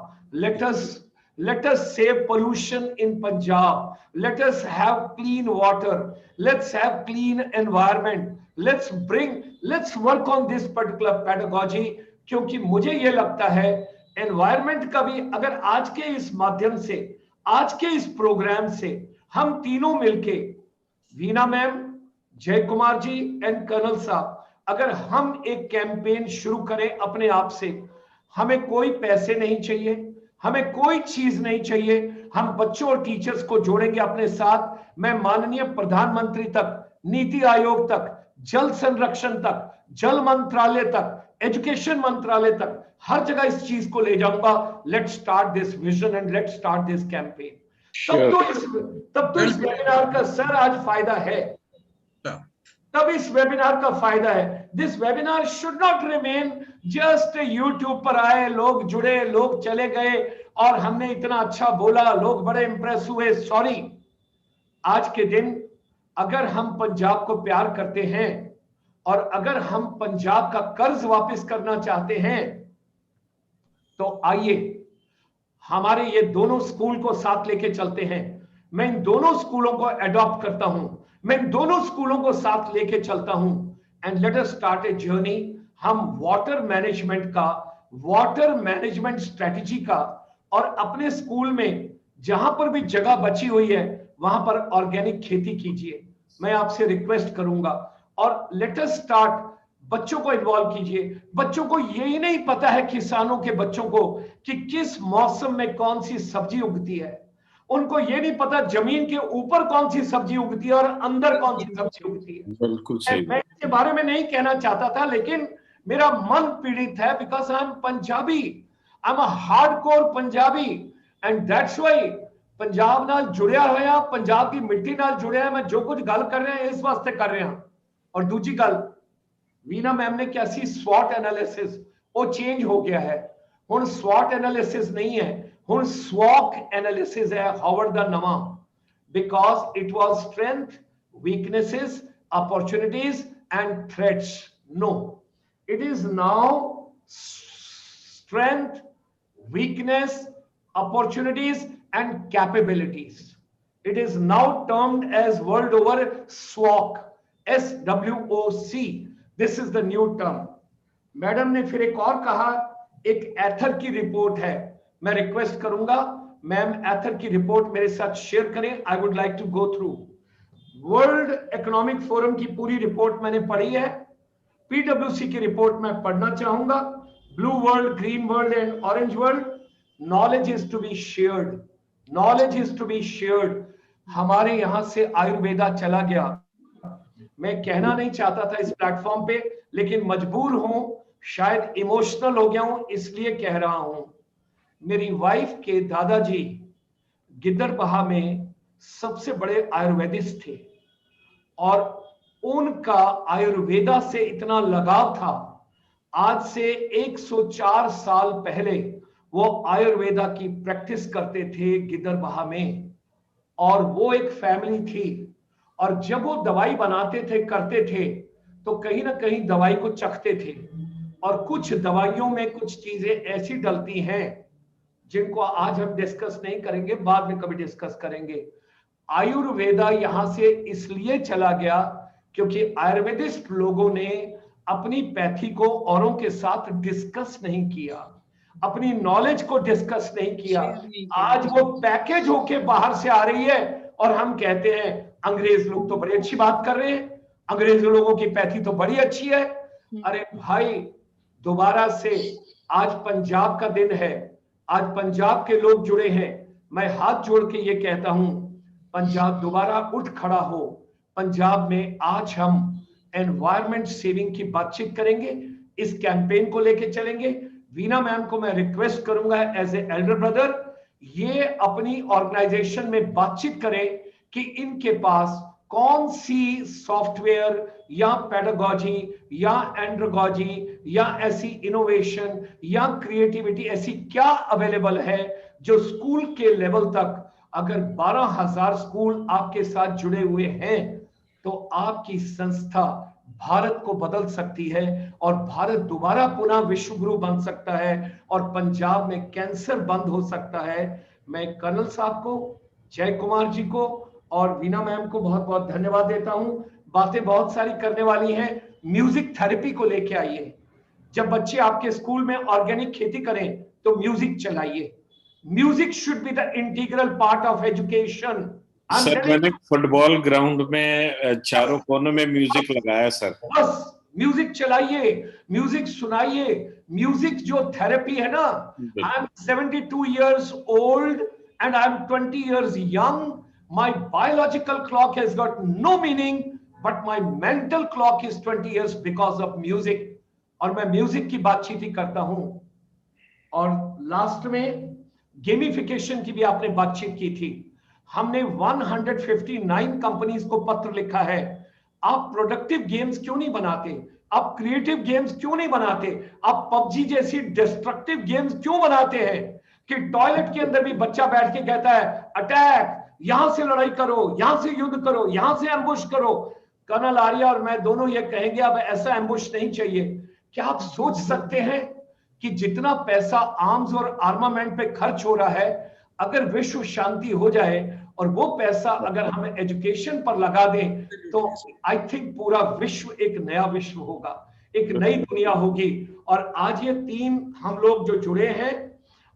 let us save pollution in Punjab, let us have clean water, let's have clean environment, let's work on this particular pedagogy। क्योंकि मुझे ये लगता है environment का भी, अगर आज के इस माध्यम से, आज के इस प्रोग्राम से हम तीनों मिलके, वीना मैम, जय कुमार जी एंड कर्नल साहब, अगर हम एक कैंपेन शुरू करें अपने आप से, हमें कोई पैसे नहीं चाहिए, हमें कोई चीज नहीं चाहिए, हम बच्चों और टीचर्स को जोड़ेंगे अपने साथ। मैं माननीय प्रधानमंत्री तक, नीति आयोग तक, जल संरक्षण तक, जल मंत्रालय तक, एजुकेशन मंत्रालय तक, हर जगह इस चीज को ले जाऊंगा। Let's start this vision and let's start this campaign. तब तो इस वेबिनार का सर आज फायदा है, तब इस वेबिनार का फायदा है। This webinar should not remain just YouTube पर आए, लोग जुड़े, लोग चले गए और हमने इतना अच्छा बोला, लोग बड़े इंप्रेस हुए। सॉरी, आज के दिन अगर हम पंजाब को प्यार करते हैं और अगर हम पंजाब का कर्ज वापस करना चाहते हैं, तो आइए हमारे ये दोनों स्कूल को साथ लेके चलते हैं। मैं इन दोनों स्कूलों को अडॉप्ट करता हूं, मैं इन दोनों स्कूलों को साथ लेके चलता हूं, and let us start a journey. हम वाटर मैनेजमेंट का, वाटर मैनेजमेंट स्ट्रेटजी का, और अपने स्कूल में जहां पर भी जगह बची हुई है वहां पर ऑर्गेनिक खेती कीजिए, मैं आपसे रिक्वेस्ट करूंगा। और लेट अस स्टार्ट, बच्चों को इन्वॉल्व कीजिए। बच्चों को यही नहीं पता है, किसानों के बच्चों को, कि किस मौसम में कौन सी सब्जी उगती है। उनको ये नहीं पता जमीन के ऊपर कौन सी सब्जी उगती है और अंदर कौन सी सब्जी उगती है। बिल्कुल सही। मैं इसके बारे में नहीं कहना चाहता था, लेकिन मेरा मन पीड़ित है, because I am Punjabi, I am a hardcore Punjabi, and that's why Punjab नाल जुड़िया होया, पंजाब की मिट्टी नाल जुड़िया। मैं जो कुछ गल कर रहे हैं इस वास्ते कर रहे हैं। और दूसरी गल, वीना मैम ने कैसी स्वॉट एनालिसिस, वो चेंज हो गया है, हुण स्वॉट एनालिसिस नहीं है, हुण स्वॉक एनालिसिस है, हावर्ड द नवा, because it was strength, weaknesses, opportunities and threats. No, it is now strength, weakness, opportunities and capabilities. It is now termed as world over SWOC, SWOC, this is the new term. Madam ने फिर एक और कहा, एक एथर की report है, मैं request करूंगा मैम एथर की रिपोर्ट मेरे साथ शेयर करें, I would like to go through. World economic forum की पूरी रिपोर्ट मैंने पढ़ी है, PwC की रिपोर्ट मैं पढ़ना चाहूंगा, blue world, green world and orange world. Knowledge is to be shared, knowledge is to be shared. हमारे यहां से आयुर्वेदा चला गया, मैं कहना नहीं चाहता था इस प्लेटफॉर्म पे, लेकिन मजबूर हूं, शायद इमोशनल हो गया हूं इसलिए कह रहा हूं। मेरी वाइफ के दादाजी गिद्दरबहा में सबसे बड़े आयुर्वेदिस्ट थे और उनका आयुर्वेदा से इतना लगाव था, आज से 104 साल पहले वो आयुर्वेदा की प्रैक्टिस करते थे गिद्दरबहा में, और वो एक फैमिली थी। और जब वो दवाई बनाते थे, करते थे, तो कहीं ना कहीं दवाई को चखते थे, और कुछ दवाइयों में कुछ चीजें ऐसी डलती हैं जिनको आज हम डिस्कस नहीं करेंगे, बाद में कभी डिस्कस करेंगे। आयुर्वेदा यहां से इसलिए चला गया क्योंकि आयुर्वेदिस्ट लोगों ने अपनी पैथी को औरों के साथ डिस्कस नहीं किया, अपनी नॉलेज को डिस्कस नहीं किया। आज वो पैकेज होके बाहर से आ रही है और हम कहते हैं अंग्रेज लोग तो बड़ी अच्छी बात कर रहे हैं, अंग्रेज लोगों की पैथी तो बड़ी अच्छी है। अरे भाई, दोबारा से आज पंजाब का दिन है, आज पंजाब के लोग जुड़े हैं, मैं हाथ जोड़ के ये कहता हूं पंजाब दोबारा उठ खड़ा हो। पंजाब में आज हम एनवायरमेंट सेविंग की बातचीत करेंगे, इस कैंपेन को लेके चलेंगे। वीना मैम को मैं रिक्वेस्ट करूंगा एज ए एल्डर ब्रदर, ये अपनी ऑर्गेनाइजेशन में बातचीत करें कि इनके पास कौन सी सॉफ्टवेयर या पेडागोजी या एंड्रोगोजी या ऐसी इनोवेशन या क्रिएटिविटी ऐसी क्या अवेलेबल है जो स्कूल के लेवल तक, अगर 12,000 स्कूल आपके साथ जुड़े हुए हैं तो आपकी संस्था भारत को बदल सकती है और भारत दोबारा पुनः विश्व गुरु बन सकता है और पंजाब में कैंसर बंद हो सकता है। मैं कर्नल साहब को, जय कुमार जी को और वीना मैम को बहुत बहुत धन्यवाद देता हूं। बातें बहुत सारी करने वाली हैं, म्यूजिक थेरेपी को लेके आइए। जब बच्चे आपके स्कूल में ऑर्गेनिक खेती करें तो म्यूजिक चलाइए। Music should be the integral part of education. Sir, मैंने फुटबॉल ग्राउंड में चारों कोनों में म्यूजिक लगाया सर। बस म्यूजिक चलाइए, म्यूजिक सुनाइए। म्यूजिक जो थेरेपी है ना, I am 72 years old and I am 20 years young. My biological clock has got no meaning, but my mental clock is 20 years because of music. और मैं music की बातचीत ही करता हूं। और लास्ट में गेमिफिकेशन की भी आपने बातचीत की थी। हमने 159 कंपनीज को पत्र लिखा है, आप प्रोडक्टिव गेम्स क्यों नहीं बनाते, आप क्रिएटिव गेम्स क्यों नहीं बनाते, आप पबजी जैसी डिस्ट्रक्टिव गेम्स क्यों बनाते हैं कि टॉयलेट के अंदर भी बच्चा बैठ के कहता है अटैक, यहां से लड़ाई करो, यहां से युद्ध करो, यहां से एम्बुश करो। कर्नल आर्या और मैं दोनों ये कहेंगे अब ऐसा एम्बुश नहीं चाहिए। क्या आप सोच सकते हैं कि जितना पैसा आर्म्स और आर्मामेंट पे खर्च हो रहा है, अगर विश्व शांति हो जाए और वो पैसा अगर हम एजुकेशन पर लगा दें तो आई थिंक पूरा विश्व एक नया विश्व होगा, एक नई दुनिया होगी। और आज ये तीन हम लोग जो जुड़े हैं,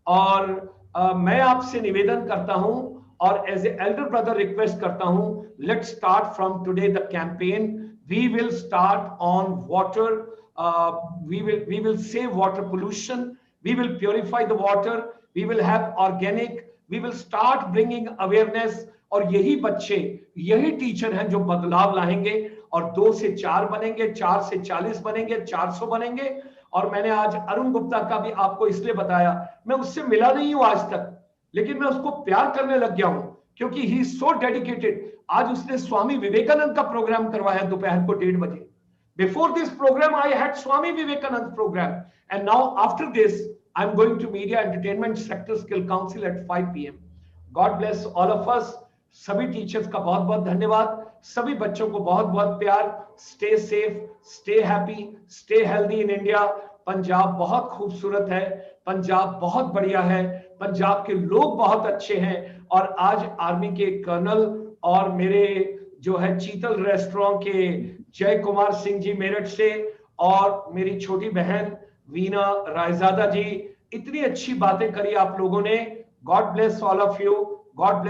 और मैं आपसे निवेदन करता हूं और as a elder brother request करता हूं, let's start from today the campaign. We will start on water, we will save water pollution, we will purify the water, we will have organic, we will start bringing awareness। और यही बच्चे, यही teacher हैं जो बदलाव लाएंगे और 2 से 4 बनेंगे, 4 से 40 बनेंगे, 400 बनेंगे। और मैंने आज अरुण गुप्ता का भी आपको इसलिए बताया, मैं उससे मिला नहीं हूं आज तक, लेकिन मैं उसको प्यार करने लग गया हूं क्योंकि ही इज सो डेडिकेटेड। आज उसने स्वामी विवेकानंद का प्रोग्राम करवाया दोपहर को 1:30 बजे। Before this program, I had Swami Vivekanand program, and now after this, I'm going to Media Entertainment Sector Skill Council at 5 p.m. God bless all of us. सभी teachers का बहुत बहुत धन्यवाद, सभी बच्चों को बहुत बहुत प्यार। Stay safe, stay happy, stay healthy in India. Punjab बहुत खूबसूरत है, पंजाब बहुत बढ़िया है, पंजाब के लोग बहुत अच्छे हैं। और आज आर्मी के कर्नल और मेरे जो है चीतल रेस्टोरेंट के जय कुमार सिंह जी मेरठ से, और मेरी छोटी बहन वीना रायजादा जी। इतनी अच्छी बातें करी आप लोगों ने। God bless all of you. God bless.